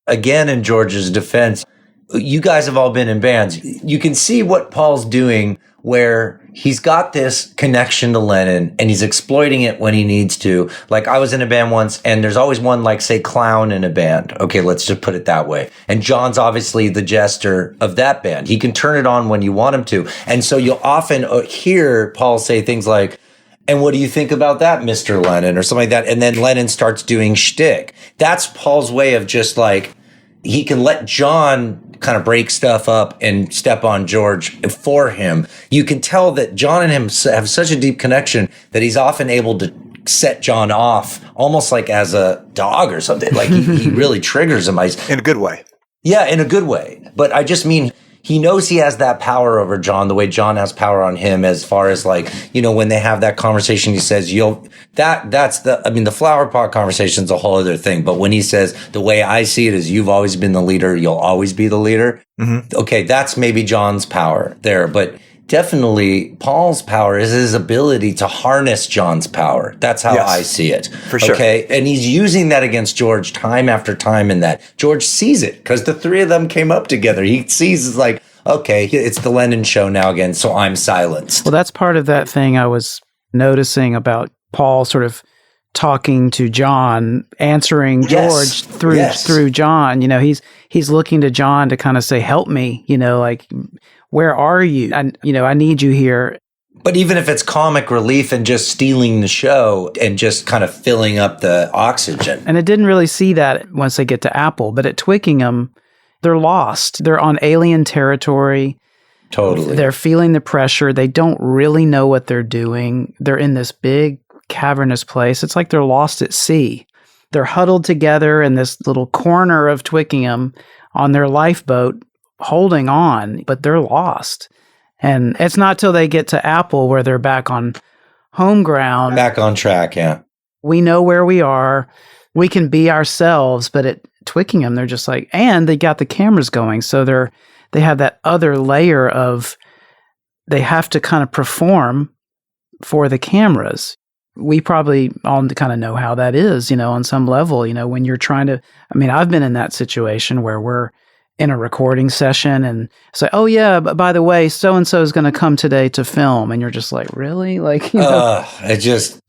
Again, in George's defense, you guys have all been in bands. You can see what Paul's doing, where he's got this connection to Lennon and he's exploiting it when he needs to. I was in a band once, and there's always one, say, clown in a band. Okay, let's just put it that way. And John's obviously the jester of that band. He can turn it on when you want him to. And so you'll often hear Paul say things like, "And what do you think about that, Mr. Lennon?" or something like that. And then Lennon starts doing shtick. That's Paul's way of just he can let John kind of break stuff up and step on George for him. You can tell that John and him have such a deep connection that he's often able to set John off almost like as a dog or something. He really triggers him. In a good way. Yeah, in a good way. But I just mean, he knows he has that power over John the way John has power on him, as far as when they have that conversation, he says, the flower pot conversation is a whole other thing. But when he says, the way I see it is, you've always been the leader, you'll always be the leader. Okay, that's maybe John's power there. But definitely Paul's power is his ability to harness John's power. That's how I see it. For sure. Okay. And he's using that against George time after time, in that George sees it because the 3 of them came up together. He sees okay, it's the Lennon show now again, so I'm silenced. Well, that's part of that thing I was noticing about Paul sort of talking to John, answering George through John. He's looking to John to kind of say, "Help me," where are you? I need you here. But even if it's comic relief and just stealing the show and just kind of filling up the oxygen. And it didn't really see that once they get to Apple, but at Twickenham, they're lost. They're on alien territory. Totally. They're feeling the pressure. They don't really know what they're doing. They're in this big cavernous place. It's like they're lost at sea. They're huddled together in this little corner of Twickenham on their lifeboat, holding on, but they're lost. And it's not till they get to Apple where they're back on home ground. Back on track, yeah. We know where we are. We can be ourselves, but at Twickenham, they're just and they got the cameras going. So they have that other layer of, they have to kind of perform for the cameras. We probably all kind of know how that is, on some level, when you're trying to, I've been in that situation where we're in a recording session and say, oh yeah, but by the way, so-and-so is going to come today to film. And you're just like, really? Like, you know,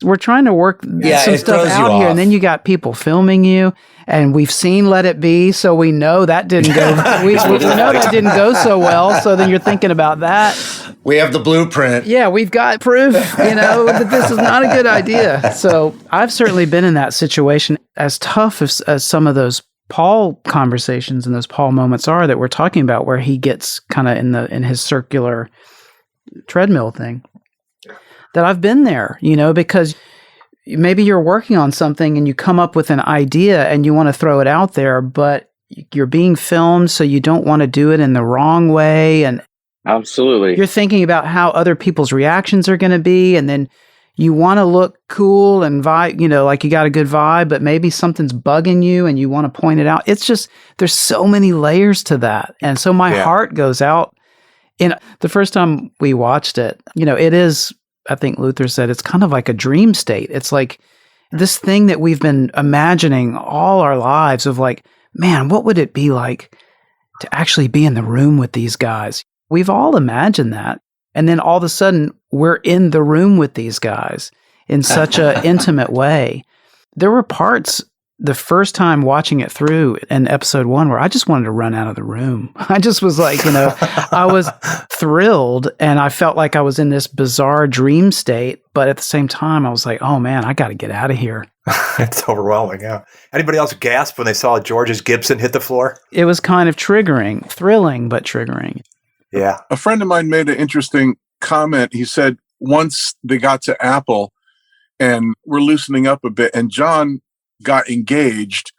we're trying to work some it stuff throws you out here. off. And then you got people filming you and we've seen Let It Be. So we know that didn't go, we know that didn't go so well. So then you're thinking about that. We have the blueprint. Yeah, we've got proof, you know, that this is not a good idea. So I've certainly been in that situation. As tough as some of those Paul conversations and those Paul moments are that we're talking about, where he gets kind of in his circular treadmill thing, that I've been there, you know, because maybe you're working on something and you come up with an idea and you want to throw it out there, but you're being filmed, so you don't want to do it in the wrong way. And absolutely, you're thinking about how other people's reactions are going to be, and then you want to look cool and vibe, you know, like you got a good vibe, but maybe something's bugging you and you want to point it out. It's just, there's so many layers to that. And so my heart goes out. In the first time we watched it, you know, it is, I think Luther said, it's kind of like a dream state. It's like this thing that we've been imagining all our lives of like, man, what would it be like to actually be in the room with these guys? We've all imagined that. And then all of a sudden, we're in the room with these guys in such an intimate way. There were parts the first time watching it through in episode 1 where I just wanted to run out of the room. I just was like, you know, I was thrilled and I felt like I was in this bizarre dream state. But at the same time, I was like, oh man, I got to get out of here. It's overwhelming, yeah. Anybody else gasp when they saw George's Gibson hit the floor? It was kind of triggering, thrilling, but triggering. Yeah. A friend of mine made an interesting comment. He said once they got to Apple and were loosening up a bit and John got engaged,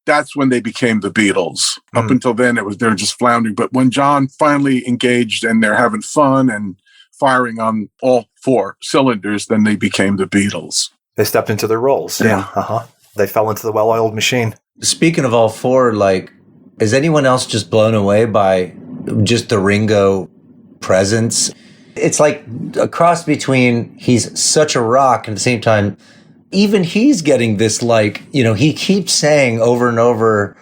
that's when they became the Beatles. Up until then, they're just floundering. But when John finally engaged and they're having fun and firing on all 4 cylinders, then they became the Beatles. They stepped into their roles. Yeah. They fell into the well-oiled machine. Speaking of all 4, like, is anyone else just blown away by just the Ringo presence? It's like a cross between he's such a rock and at the same time, even he's getting this, like, you know, he keeps saying over and over,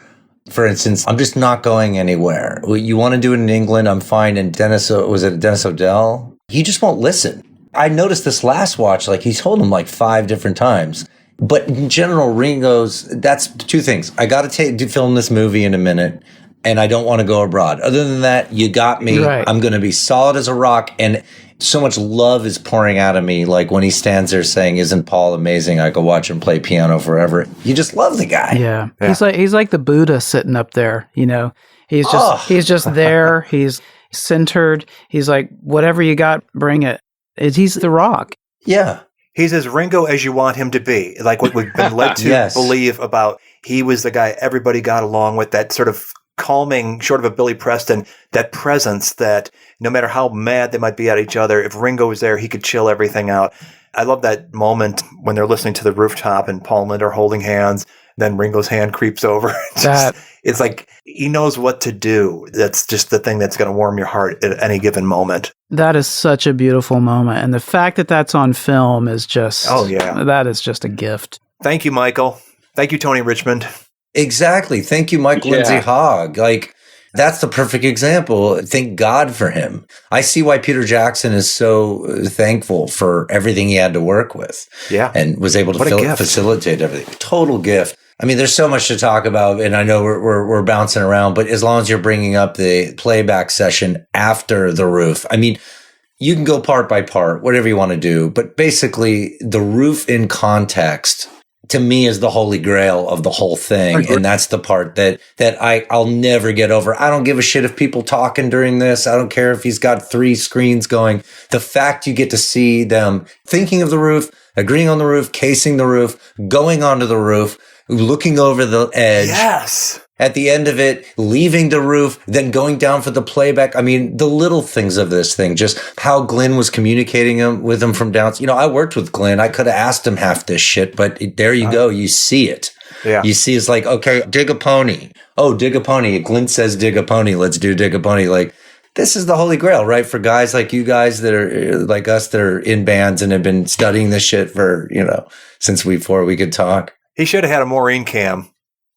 for instance, I'm just not going anywhere. You want to do it in England? I'm fine. And Dennis O'Dell? He just won't listen. I noticed this last watch, like he's told him like 5 different times. But in general, Ringo's, that's 2 things. I got to film this movie in a minute. And I don't want to go abroad. Other than that, you got me. Right. I'm going to be solid as a rock. And so much love is pouring out of me. Like when he stands there saying, isn't Paul amazing? I could watch him play piano forever. You just love the guy. Yeah. He's like the Buddha sitting up there, you know. He's just there. He's centered. He's like, whatever you got, bring it. He's the rock. Yeah. He's as Ringo as you want him to be. Like what we've been led to believe about, he was the guy everybody got along with, that sort of calming, short of a Billy Preston, that presence that no matter how mad they might be at each other, if Ringo was there, he could chill everything out. I love that moment when they're listening to The Rooftop and Paul and Linda are holding hands. Then Ringo's hand creeps over. It's like he knows what to do. That's just the thing that's going to warm your heart at any given moment. That is such a beautiful moment. And the fact that that's on film is just, that is just a gift. Thank you, Michael. Thank you, Tony Richmond. Exactly. Thank you, Mike Lindsay Hogg. Like, that's the perfect example. Thank God for him. I see why Peter Jackson is so thankful for everything he had to work with. Yeah. And was able to facilitate everything. Total gift. I mean, there's so much to talk about, and I know we're bouncing around, but as long as you're bringing up the playback session after The Roof, I mean, you can go part by part, whatever you want to do, but basically The Roof in context to me is the holy grail of the whole thing. And that's the part that I'll never get over. I don't give a shit if people talking during this. I don't care if he's got 3 screens going. The fact you get to see them thinking of the roof, agreeing on the roof, casing the roof, going onto the roof, looking over the edge. Yes. At the end of it, leaving the roof, then going down for the playback. I mean, the little things of this thing, just how Glenn was communicating with him from down. You know, I worked with Glenn. I could have asked him half this shit, but there you go. You see it. Yeah. You see, it's like, okay, dig a pony. Oh, dig a pony. Glenn says dig a pony. Let's do dig a pony. Like, this is the holy grail, right? For guys like you guys that are like us that are in bands and have been studying this shit for, you know, since before we could talk. He should have had a Maureen cam.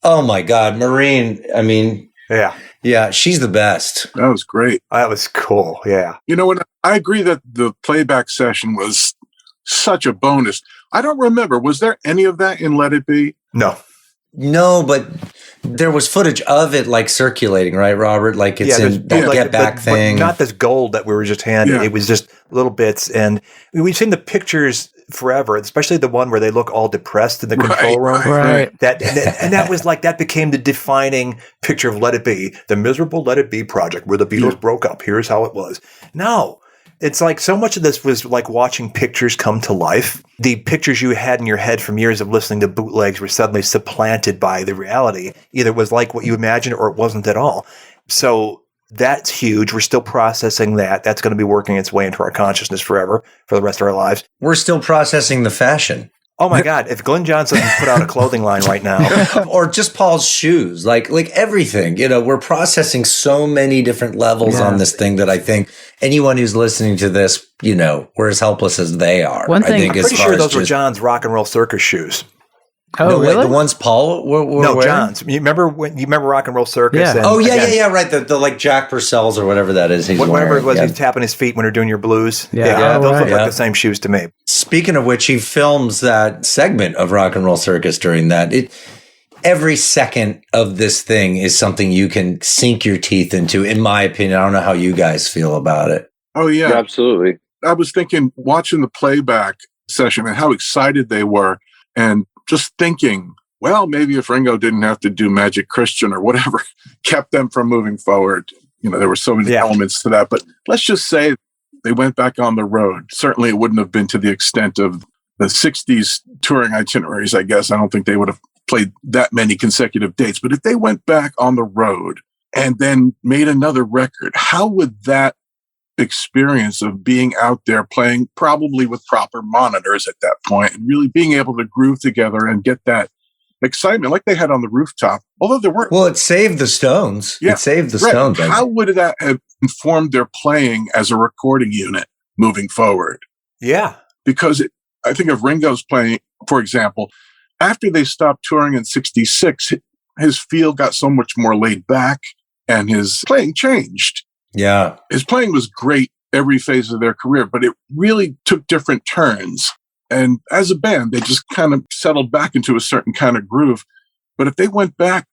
Oh my God, Maureen. I mean, yeah. Yeah, she's the best. That was great. That was cool. Yeah. You know what? I agree that the playback session was such a bonus. I don't remember. Was there any of that in Let It Be? No. No, but there was footage of it like circulating, right, Robert? Like it's in that Get Back thing. But not this gold that we were just handed. Yeah. It was just little bits. And we've seen the pictures forever, especially the one where they look all depressed in the control room. Right. And that was like, that became the defining picture of Let It Be, the miserable Let It Be project where the Beatles broke up. Here's how it was. No. It's like so much of this was like watching pictures come to life. The pictures you had in your head from years of listening to bootlegs were suddenly supplanted by the reality. Either it was like what you imagined or it wasn't at all. So that's huge. We're still processing that. That's going to be working its way into our consciousness forever for the rest of our lives. We're still processing the fashion. Oh my God. If Glenn Johnson put out a clothing line right now. Or just Paul's shoes, like everything, we're processing so many different levels on this thing that I think anyone who's listening to this, we're as helpless as they are. One thing, I'm pretty sure those were John's Rock and Roll Circus shoes. Oh, no, really? Wait, the ones Paul were no, wearing? John's. You remember Rock and Roll Circus? Yeah. And, Right. The like Jack Purcell's or whatever that is. Whatever it was, he's tapping his feet when they're doing your blues. Yeah. Those look like the same shoes to me. Speaking of which, he films that segment of Rock and Roll Circus during that. Every second of this thing is something you can sink your teeth into, in my opinion. I don't know how you guys feel about it. Oh, yeah. Absolutely. I was thinking, watching the playback session and how excited they were, and just thinking, well, maybe if Ringo didn't have to do Magic Christian or whatever kept them from moving forward. There were so many elements to that. But let's just say they went back on the road. Certainly it wouldn't have been to the extent of the 60s touring itineraries, I guess. I don't think they would have played that many consecutive dates. But if they went back on the road and then made another record, how would that experience of being out there playing, probably with proper monitors at that point, and really being able to groove together and get that excitement like they had on the rooftop, although there weren't. Well, it saved the Stones. Yeah, it saved the right. Stones. How would that have informed their playing as a recording unit moving forward? Yeah. Because I think of Ringo's playing, for example, after they stopped touring in 66, his feel got so much more laid back and his playing changed. Yeah. His playing was great every phase of their career, but it really took different turns. And as a band, they just kind of settled back into a certain kind of groove. But if they went back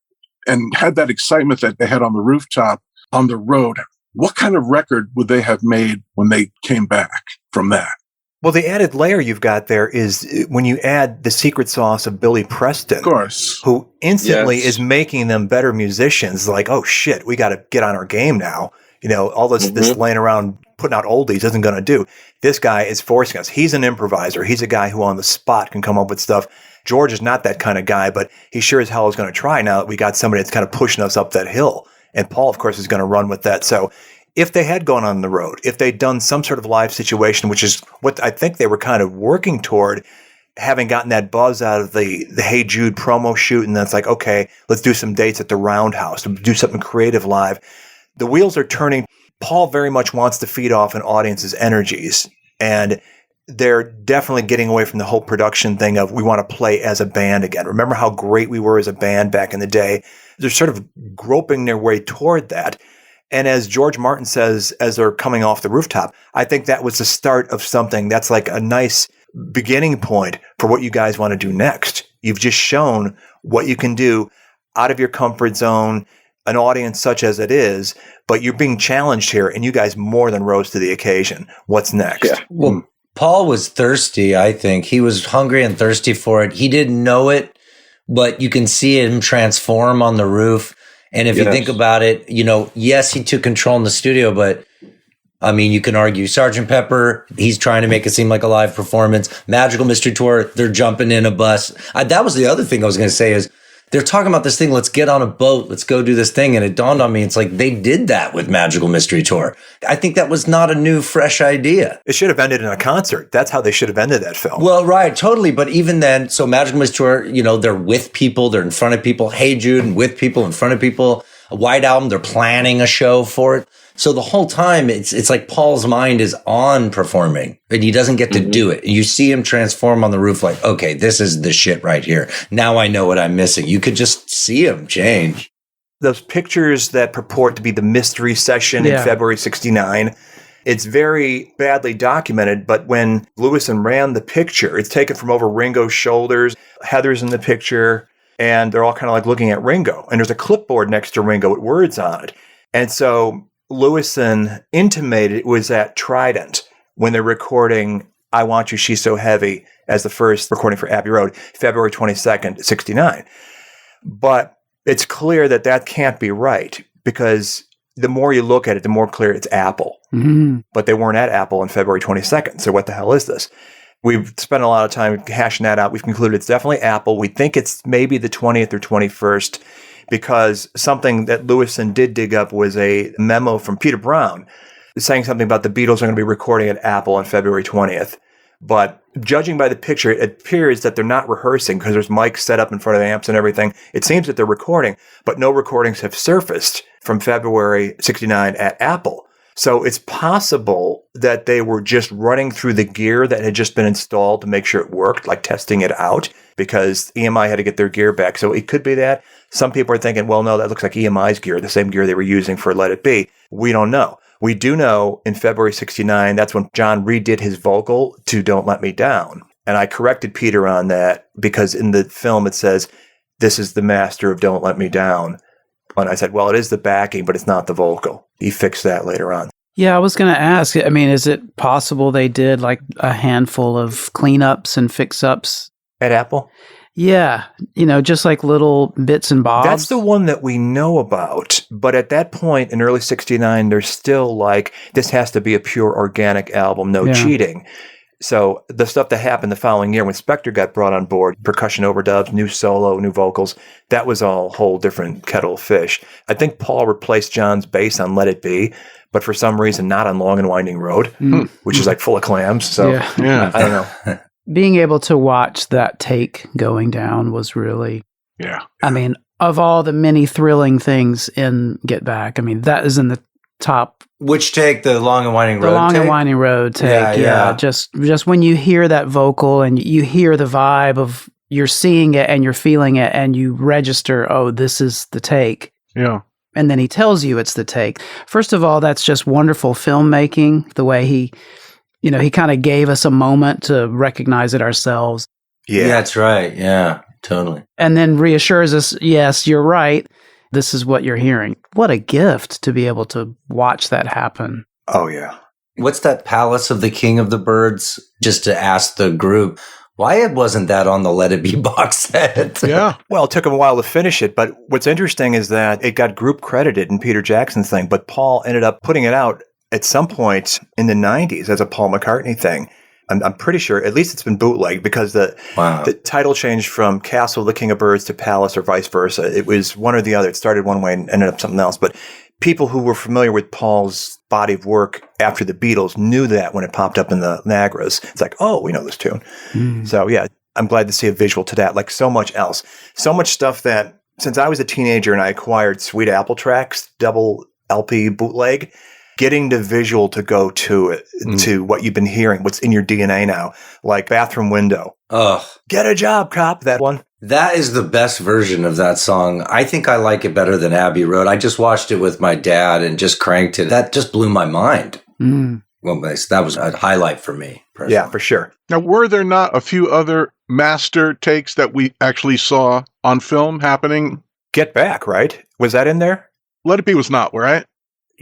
and had that excitement that they had on the rooftop, on the road, what kind of record would they have made when they came back from that? Well, the added layer you've got there is when you add the secret sauce of Billy Preston, of course, who instantly is making them better musicians. Like, oh shit, we got to get on our game now. All this laying around putting out oldies isn't going to do. This guy is forcing us. He's an improviser. He's a guy who on the spot can come up with stuff. George is not that kind of guy, but he sure as hell is going to try now that we got somebody that's kind of pushing us up that hill. And Paul, of course, is going to run with that. So if they had gone on the road, if they'd done some sort of live situation, which is what I think they were kind of working toward, having gotten that buzz out of the Hey Jude promo shoot, and that's like, okay, let's do some dates at the Roundhouse, do something creative live. The wheels are turning. Paul very much wants to feed off an audience's energies, and they're definitely getting away from the whole production thing of we want to play as a band again. Remember how great we were as a band back in the day? They're sort of groping their way toward that. And as George Martin says, as they're coming off the rooftop, I think that was the start of something that's like a nice beginning point for what you guys want to do next. You've just shown what you can do out of your comfort zone, an audience such as it is, but you're being challenged here, and you guys more than rose to the occasion. What's next? Yeah. Well, Paul was thirsty, I think. He was hungry and thirsty for it. He didn't know it, but you can see him transform on the roof. And if you think about it, yes, he took control in the studio, but I mean, you can argue Sgt. Pepper, he's trying to make it seem like a live performance. Magical Mystery Tour, they're jumping in a bus. That was the other thing I was going to say is they're talking about this thing, let's get on a boat, let's go do this thing. And it dawned on me, it's like they did that with Magical Mystery Tour. I think that was not a new, fresh idea. It should have ended in a concert. That's how they should have ended that film. Well, right, totally. But even then, so Magical Mystery Tour, they're with people, they're in front of people. Hey Jude, and with people, in front of people. A White Album, they're planning a show for it. So the whole time, it's like Paul's mind is on performing, but he doesn't get to do it. You see him transform on the roof like, okay, this is the shit right here. Now I know what I'm missing. You could just see him change. those pictures that purport to be the mystery session in February 69. It's very badly documented, but when Lewisohn ran the picture, it's taken from over Ringo's shoulders. Heather's in the picture, and they're all kind of like looking at Ringo. And there's a clipboard next to Ringo with words on it. And so Lewisohn intimated it was at Trident when they're recording I Want You, She's So Heavy as the first recording for Abbey Road, February 22nd, 69. But it's clear that that can't be right because the more you look at it, the more clear it's Apple. Mm-hmm. But they weren't at Apple on February 22nd. So what the hell is this? We've spent a lot of time hashing that out. We've concluded it's definitely Apple. We think it's maybe the 20th or 21st because something that Lewisohn did dig up was a memo from Peter Brown saying something about the Beatles are going to be recording at Apple on February 20th. But judging by the picture, it appears that they're not rehearsing because there's mics set up in front of amps and everything. It seems that they're recording, but no recordings have surfaced from February 69 at Apple. So it's possible that they were just running through the gear that had just been installed to make sure it worked, like testing it out, because EMI had to get their gear back. So it could be that. Some people are thinking, well, no, that looks like EMI's gear, the same gear they were using for Let It Be. We don't know. We do know in February 69, that's when John redid his vocal to Don't Let Me Down. And I corrected Peter on that because in the film it says, this is the master of Don't Let Me Down. And I said, well, it is the backing, but it's not the vocal. He fixed that later on. Yeah, I was going to ask, I mean, is it possible they did like a handful of cleanups and fix-ups? At Apple? Yeah, just like little bits and bobs. That's the one that we know about. But at that point in early 69, there's still like, this has to be a pure organic album, no cheating. So the stuff that happened the following year when Spector got brought on board, percussion overdubs, new solo, new vocals, that was all a whole different kettle of fish. I think Paul replaced John's bass on Let It Be, but for some reason not on Long and Winding Road, which is like full of clams. So I don't know. Being able to watch that take going down was really, Yeah. I mean, of all the many thrilling things in Get Back, I mean, that is in the top. Which take? The Long and Winding Road The Long take? and Winding Road take, Yeah. Just when you hear that vocal and you hear the vibe of, you're seeing it and you're feeling it and you register, oh, this is the take. Yeah. And then he tells you it's the take. First of all, that's just wonderful filmmaking, the way he kind of gave us a moment to recognize it ourselves. Yeah, that's right. Yeah, totally. And then reassures us, yes, you're right. This is what you're hearing. What a gift to be able to watch that happen. Oh, yeah. What's that Palace of the King of the Birds? Just to ask the group, why wasn't that on the Let It Be box set? Yeah. Well, it took him a while to finish it, but what's interesting is that it got group credited in Peter Jackson's thing, but Paul ended up putting it out at some point in the 90s as a Paul McCartney thing. I'm pretty sure, at least it's been bootlegged, because the title changed from Castle of the King of Birds to Palace or vice versa. It was one or the other. It started one way and ended up something else. But people who were familiar with Paul's body of work after the Beatles knew that when it popped up in the Niagaras. It's like, oh, we know this tune. So, yeah, I'm glad to see a visual to that, like so much else. So much stuff that, since I was a teenager and I acquired Sweet Apple Tracks, double LP bootleg, getting the visual to go to it, to what you've been hearing, what's in your DNA now, like Bathroom Window. Ugh. Get a job, cop, that one. That is the best version of that song. I think I like it better than Abbey Road. I just watched it with my dad and just cranked it. That just blew my mind. Well, that was a highlight for me, personally. Yeah, for sure. Now, were there not a few other master takes that we actually saw on film happening? Get Back, right? Was that in there? Let It Be was not, right?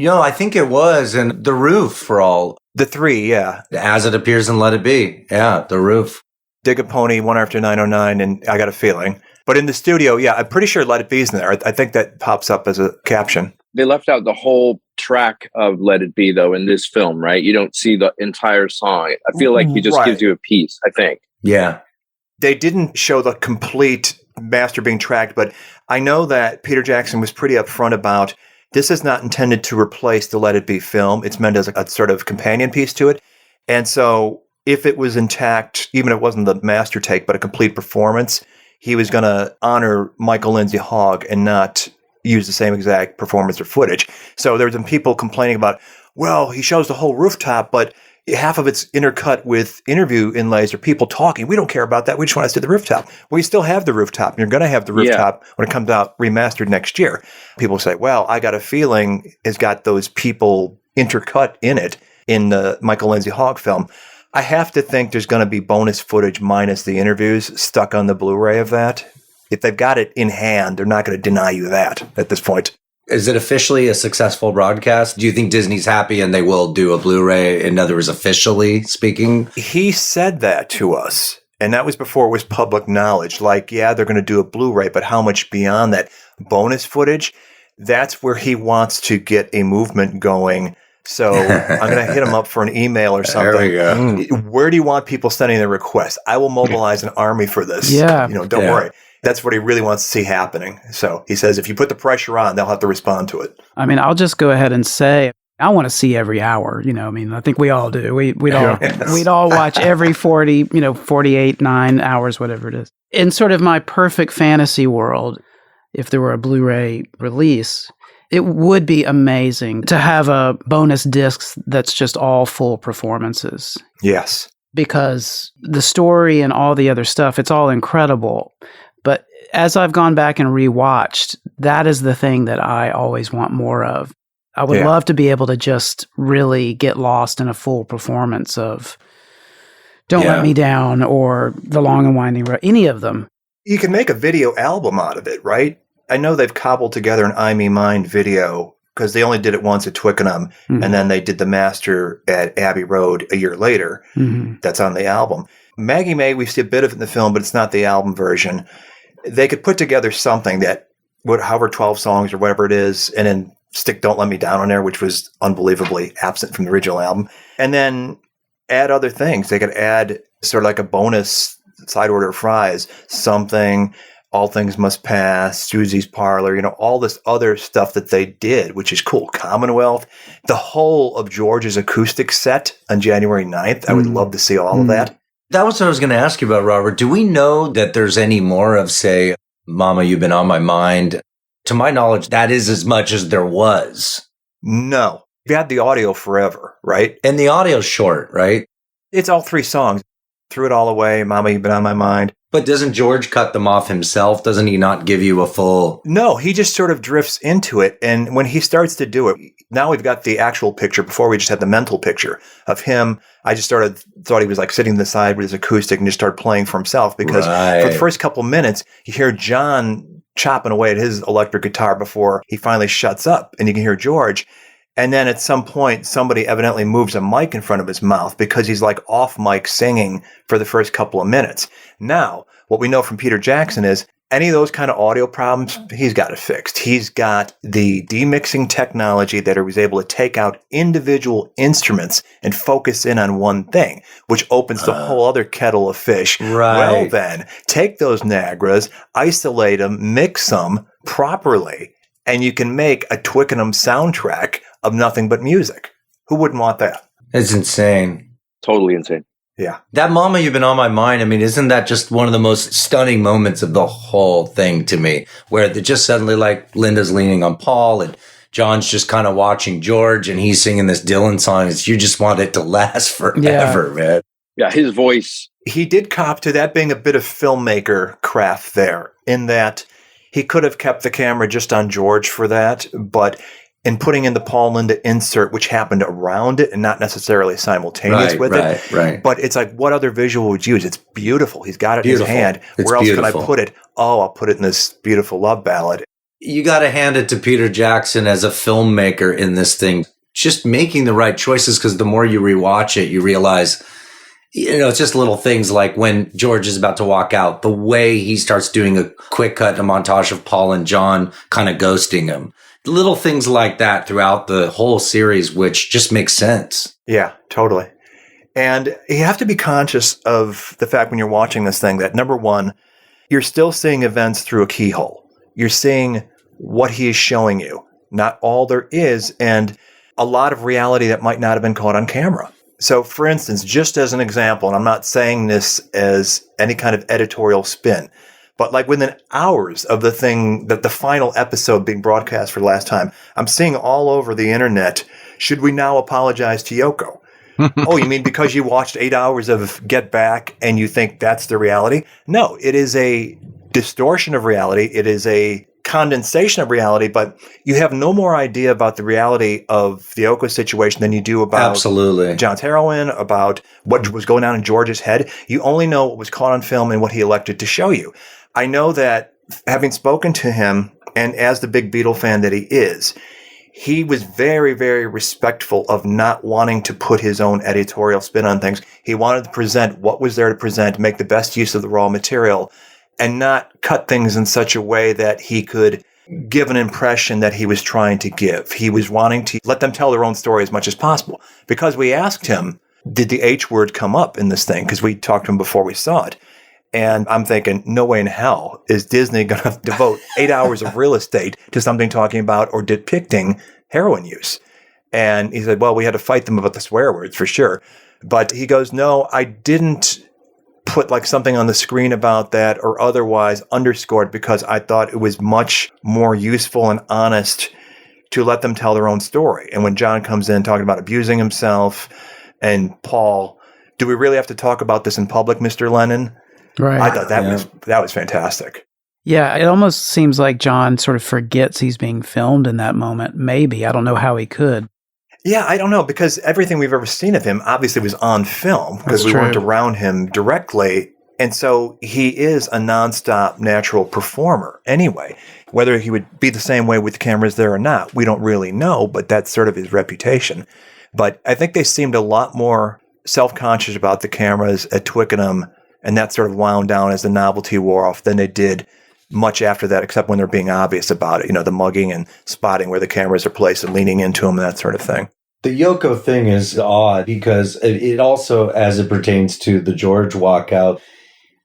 I think it was. And The Roof for all. The three, yeah. As it appears in Let It Be. Yeah, The Roof. Dig a Pony, One After 909, and I Got a Feeling. But in the studio, yeah, I'm pretty sure Let It Be's in there. I think that pops up as a caption. They left out the whole track of Let It Be, though, in this film, right? You don't see the entire song. I feel like he just gives you a piece, I think. Yeah. They didn't show the complete master being tracked, but I know that Peter Jackson was pretty upfront about this is not intended to replace the Let It Be film. It's meant as a sort of companion piece to it. And so if it was intact, even if it wasn't the master take, but a complete performance, he was going to honor Michael Lindsay Hogg and not use the same exact performance or footage. So there were some people complaining about, well, he shows the whole rooftop, but half of it's intercut with interview inlays or people talking. We don't care about that. We just want to see the rooftop. Well, you still have the rooftop. You're going to have the rooftop when it comes out remastered next year. People say, well, I Got a Feeling has got those people intercut in it in the Michael Lindsay Hogg film. I have to think there's going to be bonus footage minus the interviews stuck on the Blu-ray of that. If they've got it in hand, they're not going to deny you that at this point. Is it officially a successful broadcast? Do you think Disney's happy and they will do a Blu-ray? In other words, officially speaking? He said that to us, and that was before it was public knowledge. Like, yeah, they're going to do a Blu-ray, but how much beyond that? Bonus footage? That's where he wants to get a movement going. So I'm going to hit him up for an email or something. There we go. Where do you want people sending their requests? I will mobilize an army for this. Yeah. Don't worry. That's what he really wants to see happening. So he says if you put the pressure on, they'll have to respond to it. I mean, I'll just go ahead and say I want to see every hour. I think we all do. We'd all watch every 40, 48, 9 hours, whatever it is. In sort of my perfect fantasy world, if there were a Blu-ray release, it would be amazing to have a bonus disc that's just all full performances. Yes. Because the story and all the other stuff, it's all incredible. But as I've gone back and rewatched, that is the thing that I always want more of. I would love to be able to just really get lost in a full performance of Don't Let Me Down or The Long and Winding Road, any of them. You can make a video album out of it, right? I know they've cobbled together an I Me Mind video because they only did it once at Twickenham, and then they did the master at Abbey Road a year later. That's on the album. Maggie May, we see a bit of it in the film, but it's not the album version. They could put together something that would, however, 12 songs or whatever it is, and then stick Don't Let Me Down on there, which was unbelievably absent from the original album, and then add other things. They could add sort of like a bonus side order of fries, something, All Things Must Pass, Susie's Parlor, all this other stuff that they did, which is cool. Commonwealth, the whole of George's acoustic set on January 9th. I would love to see all of that. That was what I was going to ask you about, Robert. Do we know that there's any more of, say, Mama, You've Been on My Mind? To my knowledge, that is as much as there was. No. You had the audio forever, right? And the audio's short, right? It's all 3 songs. Threw It All Away, Mama, You've Been on My Mind. But doesn't George cut them off himself? Doesn't he not give you a full... No, he just sort of drifts into it. And when he starts to do it, now we've got the actual picture. Before we just had the mental picture of him. I just thought he was like sitting to the side with his acoustic and just started playing for himself. Because for the first couple minutes, you hear John chopping away at his electric guitar before he finally shuts up. And you can hear George. And then at some point, somebody evidently moves a mic in front of his mouth because he's like off mic singing for the first couple of minutes. Now, what we know from Peter Jackson is any of those kind of audio problems, he's got it fixed. He's got the demixing technology that he was able to take out individual instruments and focus in on one thing, which opens the whole other kettle of fish. Right. Well, then, take those Nagras, isolate them, mix them properly, and you can make a Twickenham soundtrack of nothing but music. Who wouldn't want that? It's insane. Totally insane. Yeah. That Mama, You've Been on My Mind, I mean, isn't that just one of the most stunning moments of the whole thing to me? Where they're just suddenly like Linda's leaning on Paul and John's just kind of watching George and he's singing this Dylan song. You just want it to last forever, man. Yeah, his voice. He did cop to that being a bit of filmmaker craft there, in that he could have kept the camera just on George for that, but in putting in the Paul Linda insert, which happened around it and not necessarily simultaneous with it. Right. But it's like, what other visual would you use? It's beautiful. He's got it in his hand. It's Where else beautiful. can I put it? Oh, I'll put it in this beautiful love ballad. You got to hand it to Peter Jackson as a filmmaker in this thing. Just making the right choices, because the more you rewatch it, you realize, it's just little things like when George is about to walk out, the way he starts doing a quick cut, a montage of Paul and John kind of ghosting him. Little things like that throughout the whole series, which just makes sense. Yeah, totally. And you have to be conscious of the fact when you're watching this thing that, number one, you're still seeing events through a keyhole. You're seeing what he is showing you, not all there is, and a lot of reality that might not have been caught on camera. So, for instance, just as an example, and I'm not saying this as any kind of editorial spin, but like within hours of the thing, that the final episode being broadcast for the last time, I'm seeing all over the internet, should we now apologize to Yoko? Oh, you mean because you watched 8 hours of Get Back and you think that's the reality? No, it is a distortion of reality. It is a condensation of reality, but you have no more idea about the reality of the Yoko situation than you do about Absolutely. John's heroin, about what was going on in George's head. You only know what was caught on film and what he elected to show you. I know that having spoken to him, and as the big Beatle fan that he is, he was very, very respectful of not wanting to put his own editorial spin on things. He wanted to present what was there to present, make the best use of the raw material, and not cut things in such a way that he could give an impression that he was trying to give. He was wanting to let them tell their own story as much as possible. Because we asked him, did the H word come up in this thing? Because we talked to him before we saw it. And I'm thinking, no way in hell is Disney going to devote 8 hours of real estate to something talking about or depicting heroin use. And he said, well, we had to fight them about the swear words for sure. But he goes, no, I didn't put like something on the screen about that or otherwise underscored because I thought it was much more useful and honest to let them tell their own story. And when John comes in talking about abusing himself and Paul, do we really have to talk about this in public, Mr. Lennon? Right. I thought that was fantastic. Yeah, it almost seems like John sort of forgets he's being filmed in that moment. Maybe. I don't know how he could. Yeah, I don't know, because everything we've ever seen of him obviously was on film because we weren't around him directly. And so he is a nonstop natural performer anyway. Whether he would be the same way with cameras there or not, we don't really know, but that's sort of his reputation. But I think they seemed a lot more self-conscious about the cameras at Twickenham, and that sort of wound down as the novelty wore off than they did much after that, except when they're being obvious about it, you know, the mugging and spotting where the cameras are placed and leaning into them, that sort of thing. The Yoko thing is odd because it also, as it pertains to the George walkout,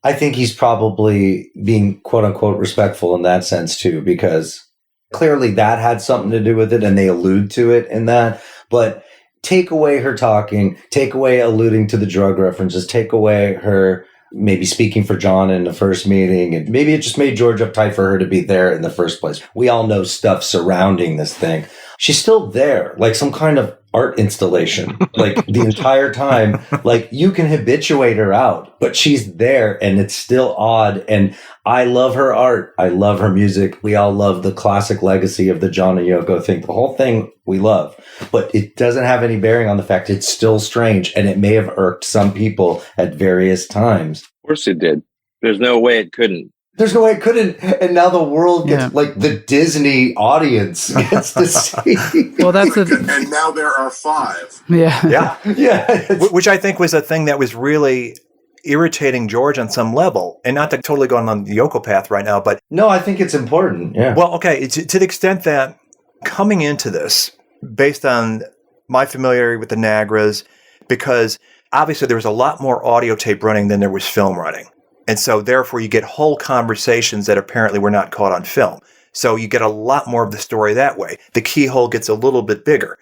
I think he's probably being quote unquote respectful in that sense too, because clearly that had something to do with it and they allude to it in that. But take away her talking, take away alluding to the drug references, take away her maybe speaking for John in the first meeting, and maybe it just made George uptight for her to be there in the first place. We all know stuff surrounding this thing. She's still there, like some kind of art installation, like the entire time. Like you can habituate her out, but she's there and it's still odd. And I love her art. I love her music. We all love the classic legacy of the John and Yoko thing. The whole thing we love, but it doesn't have any bearing on the fact it's still strange. And it may have irked some people at various times. Of course it did. There's no way it couldn't. There's no way it couldn't. And now the world gets, like, the Disney audience gets to see. Well, that's and now there are 5. Yeah. Yeah. Which I think was a thing that was really irritating George on some level. And not to totally go on the Yoko path right now, but... No, I think it's important. Yeah. Well, okay. To the extent that coming into this, based on my familiarity with the Nagras, because obviously there was a lot more audio tape running than there was film running. And so therefore you get whole conversations that apparently were not caught on film. So you get a lot more of the story that way. The keyhole gets a little bit bigger.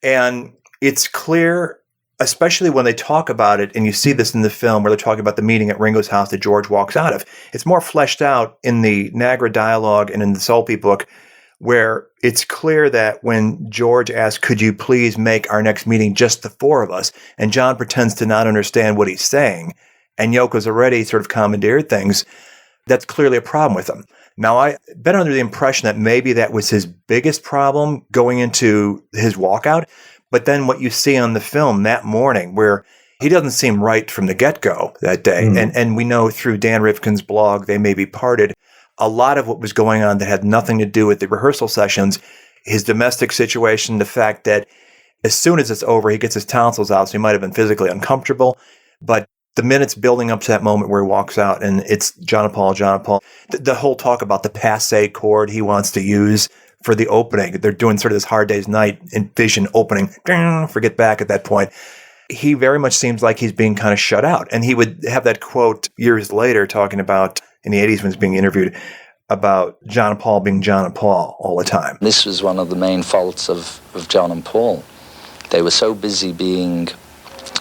And it's clear, especially when they talk about it, and you see this in the film where they're talking about the meeting at Ringo's house that George walks out of. It's more fleshed out in the Nagra dialogue and in the Soulbeat book, where it's clear that when George asks, could you please make our next meeting just the 4 of us? And John pretends to not understand what he's saying. And Yoko's already sort of commandeered things. That's clearly a problem with him. Now, I've been under the impression that maybe that was his biggest problem going into his walkout. But then what you see on the film that morning, where he doesn't seem right from the get-go that day. Mm-hmm. And we know through Dan Rifkin's blog, They May Be Parted, a lot of what was going on that had nothing to do with the rehearsal sessions, his domestic situation, the fact that as soon as it's over, he gets his tonsils out, so he might have been physically uncomfortable. But the minutes building up to that moment where he walks out and it's John and Paul, the whole talk about the passe chord he wants to use for the opening. They're doing sort of this Hard Day's Night Envision opening, forget back at that point. He very much seems like he's being kind of shut out. And he would have that quote years later talking about, in the 80s when he was being interviewed, about John and Paul being John and Paul all the time. This was one of the main faults of John and Paul. They were so busy being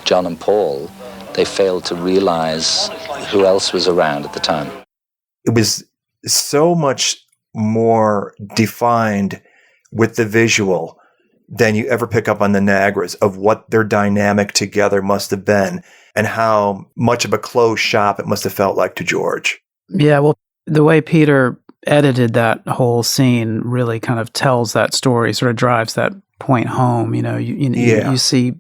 John and Paul, they failed to realize who else was around at the time. It was so much more defined with the visual than you ever pick up on the Nagras of what their dynamic together must have been and how much of a closed shop it must have felt like to George. Yeah, well, the way Peter edited that whole scene really kind of tells that story, sort of drives that point home. You see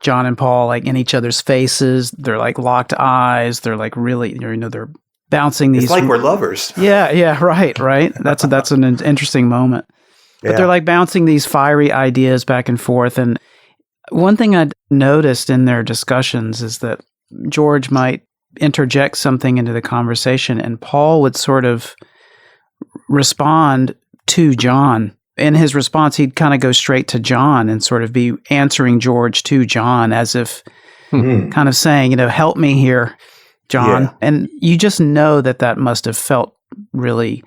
John and Paul like in each other's faces. They're like locked eyes. They're like really, they're bouncing these. It's like we're lovers. Yeah, right. That's an interesting moment. But they're like bouncing these fiery ideas back and forth. And one thing I noticed in their discussions is that George might interject something into the conversation, and Paul would sort of respond to John. In his response, he'd kind of go straight to John and sort of be answering George to John as if kind of saying, help me here, John. Yeah. And you just know that must have felt really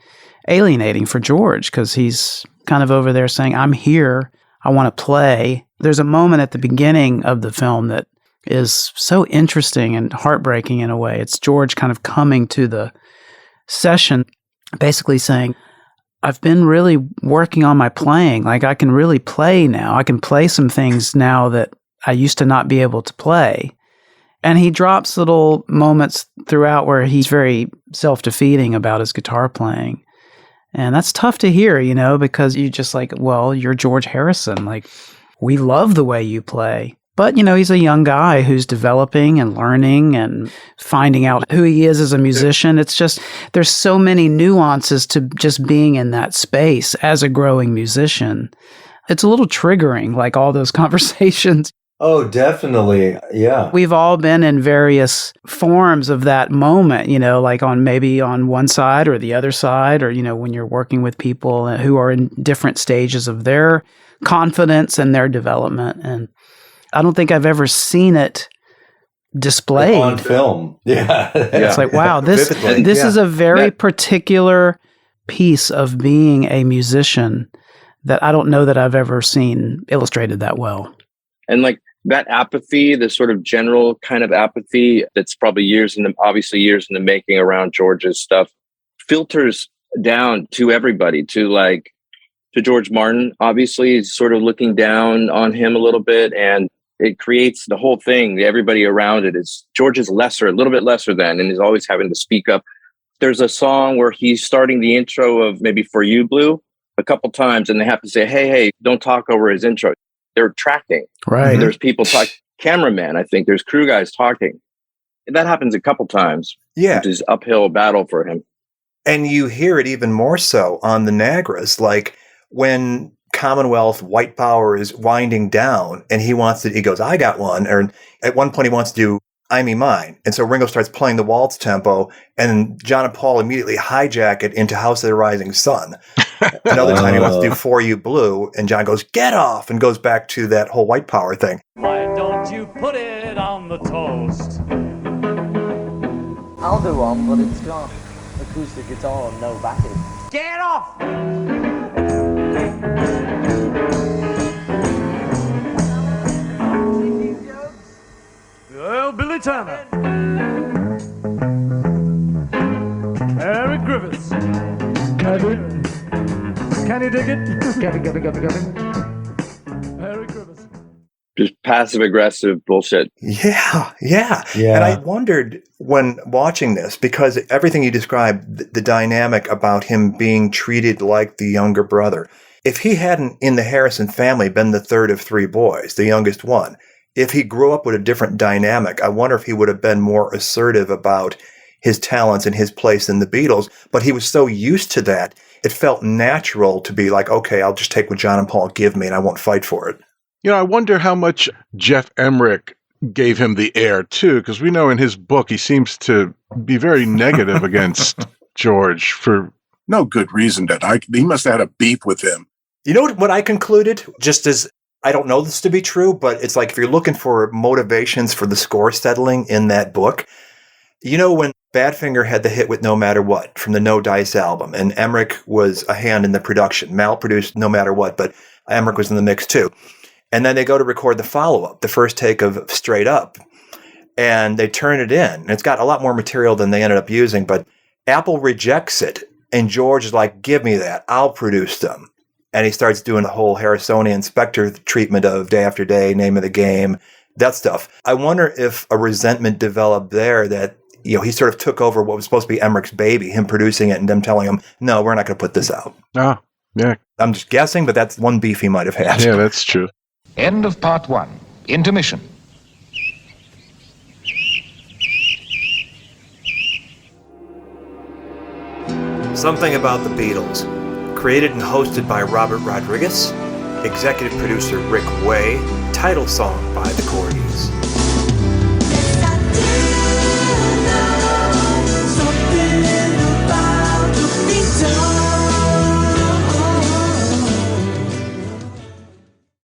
alienating for George, because he's kind of over there saying, I'm here, I want to play. There's a moment at the beginning of the film that is so interesting and heartbreaking in a way. It's George kind of coming to the session, basically saying, I've been really working on my playing. Like, I can really play now. I can play some things now that I used to not be able to play. And he drops little moments throughout where he's very self-defeating about his guitar playing. And that's tough to hear, because you just like, well, you're George Harrison. Like, we love the way you play. But, he's a young guy who's developing and learning and finding out who he is as a musician. It's just, there's so many nuances to just being in that space as a growing musician. It's a little triggering, like all those conversations. Oh, definitely. Yeah. We've all been in various forms of that moment, like maybe on one side or the other side, or, when you're working with people who are in different stages of their confidence and their development. And I don't think I've ever seen it displayed on film. Yeah. It's like, wow, this is a very particular piece of being a musician that I don't know that I've ever seen illustrated that well. And like that apathy, the sort of general kind of apathy that's probably years in the making around George's stuff, filters down to everybody, to George Martin. Obviously, he's sort of looking down on him a little bit, and it creates the whole thing. Everybody around it is George is a little bit lesser than, and he's always having to speak up. There's a song where he's starting the intro of maybe For You, Blue, a couple times, and they have to say, hey, don't talk over his intro. They're tracking. Right. There's people talking, cameraman, I think. There's crew guys talking. That happens a couple times. Yeah. Which is uphill battle for him. And you hear it even more so on the Nagras, like when Commonwealth White Power is winding down and he goes, I got one. Or at one point he wants to do I Me Mine. And so Ringo starts playing the waltz tempo, and John and Paul immediately hijack it into House of the Rising Sun. Another time he wants to do For You Blue, and John goes, get off, and goes back to that whole White Power thing. Why don't you put it on the toast? I'll do one, but it's got acoustic guitar and no backing. Get off! Well, Billy Turner, Eric Griffiths, can you dig it? Get it. Eric Griffiths. Just passive aggressive bullshit. Yeah. And I wondered when watching this, because everything you described, the dynamic about him being treated like the younger brother, if he hadn't in the Harrison family been the third of three boys, the youngest one, if he grew up with a different dynamic, I wonder if he would have been more assertive about his talents and his place in the Beatles. But he was so used to that, it felt natural to be like, okay, I'll just take what John and Paul give me and I won't fight for it. I wonder how much Jeff Emmerich gave him the air, too, because we know in his book he seems to be very negative against George for no good reason. He must have had a beef with him. You know what I concluded? Just as I don't know this to be true, but it's like if you're looking for motivations for the score settling in that book, when Badfinger had the hit with No Matter What from the No Dice album, and Emmerich was a hand in the production. Mal produced No Matter What, but Emmerich was in the mix too. And then they go to record the follow-up, the first take of Straight Up, and they turn it in. And it's got a lot more material than they ended up using, but Apple rejects it, and George is like, give me that. I'll produce them. and he starts doing the whole Harrisonian Spectre treatment of Day After Day, Name of the Game, that stuff. I wonder if a resentment developed there that, he sort of took over what was supposed to be Emmerich's baby, him producing it and them telling him, no, we're not going to put this out. Oh, yeah. I'm just guessing, but that's one beef he might have had. Yeah, that's true. End of part 1. Intermission. Something About the Beatles. Created and hosted by Robert Rodriguez. Executive producer Rick Way. Title song by the Corgis.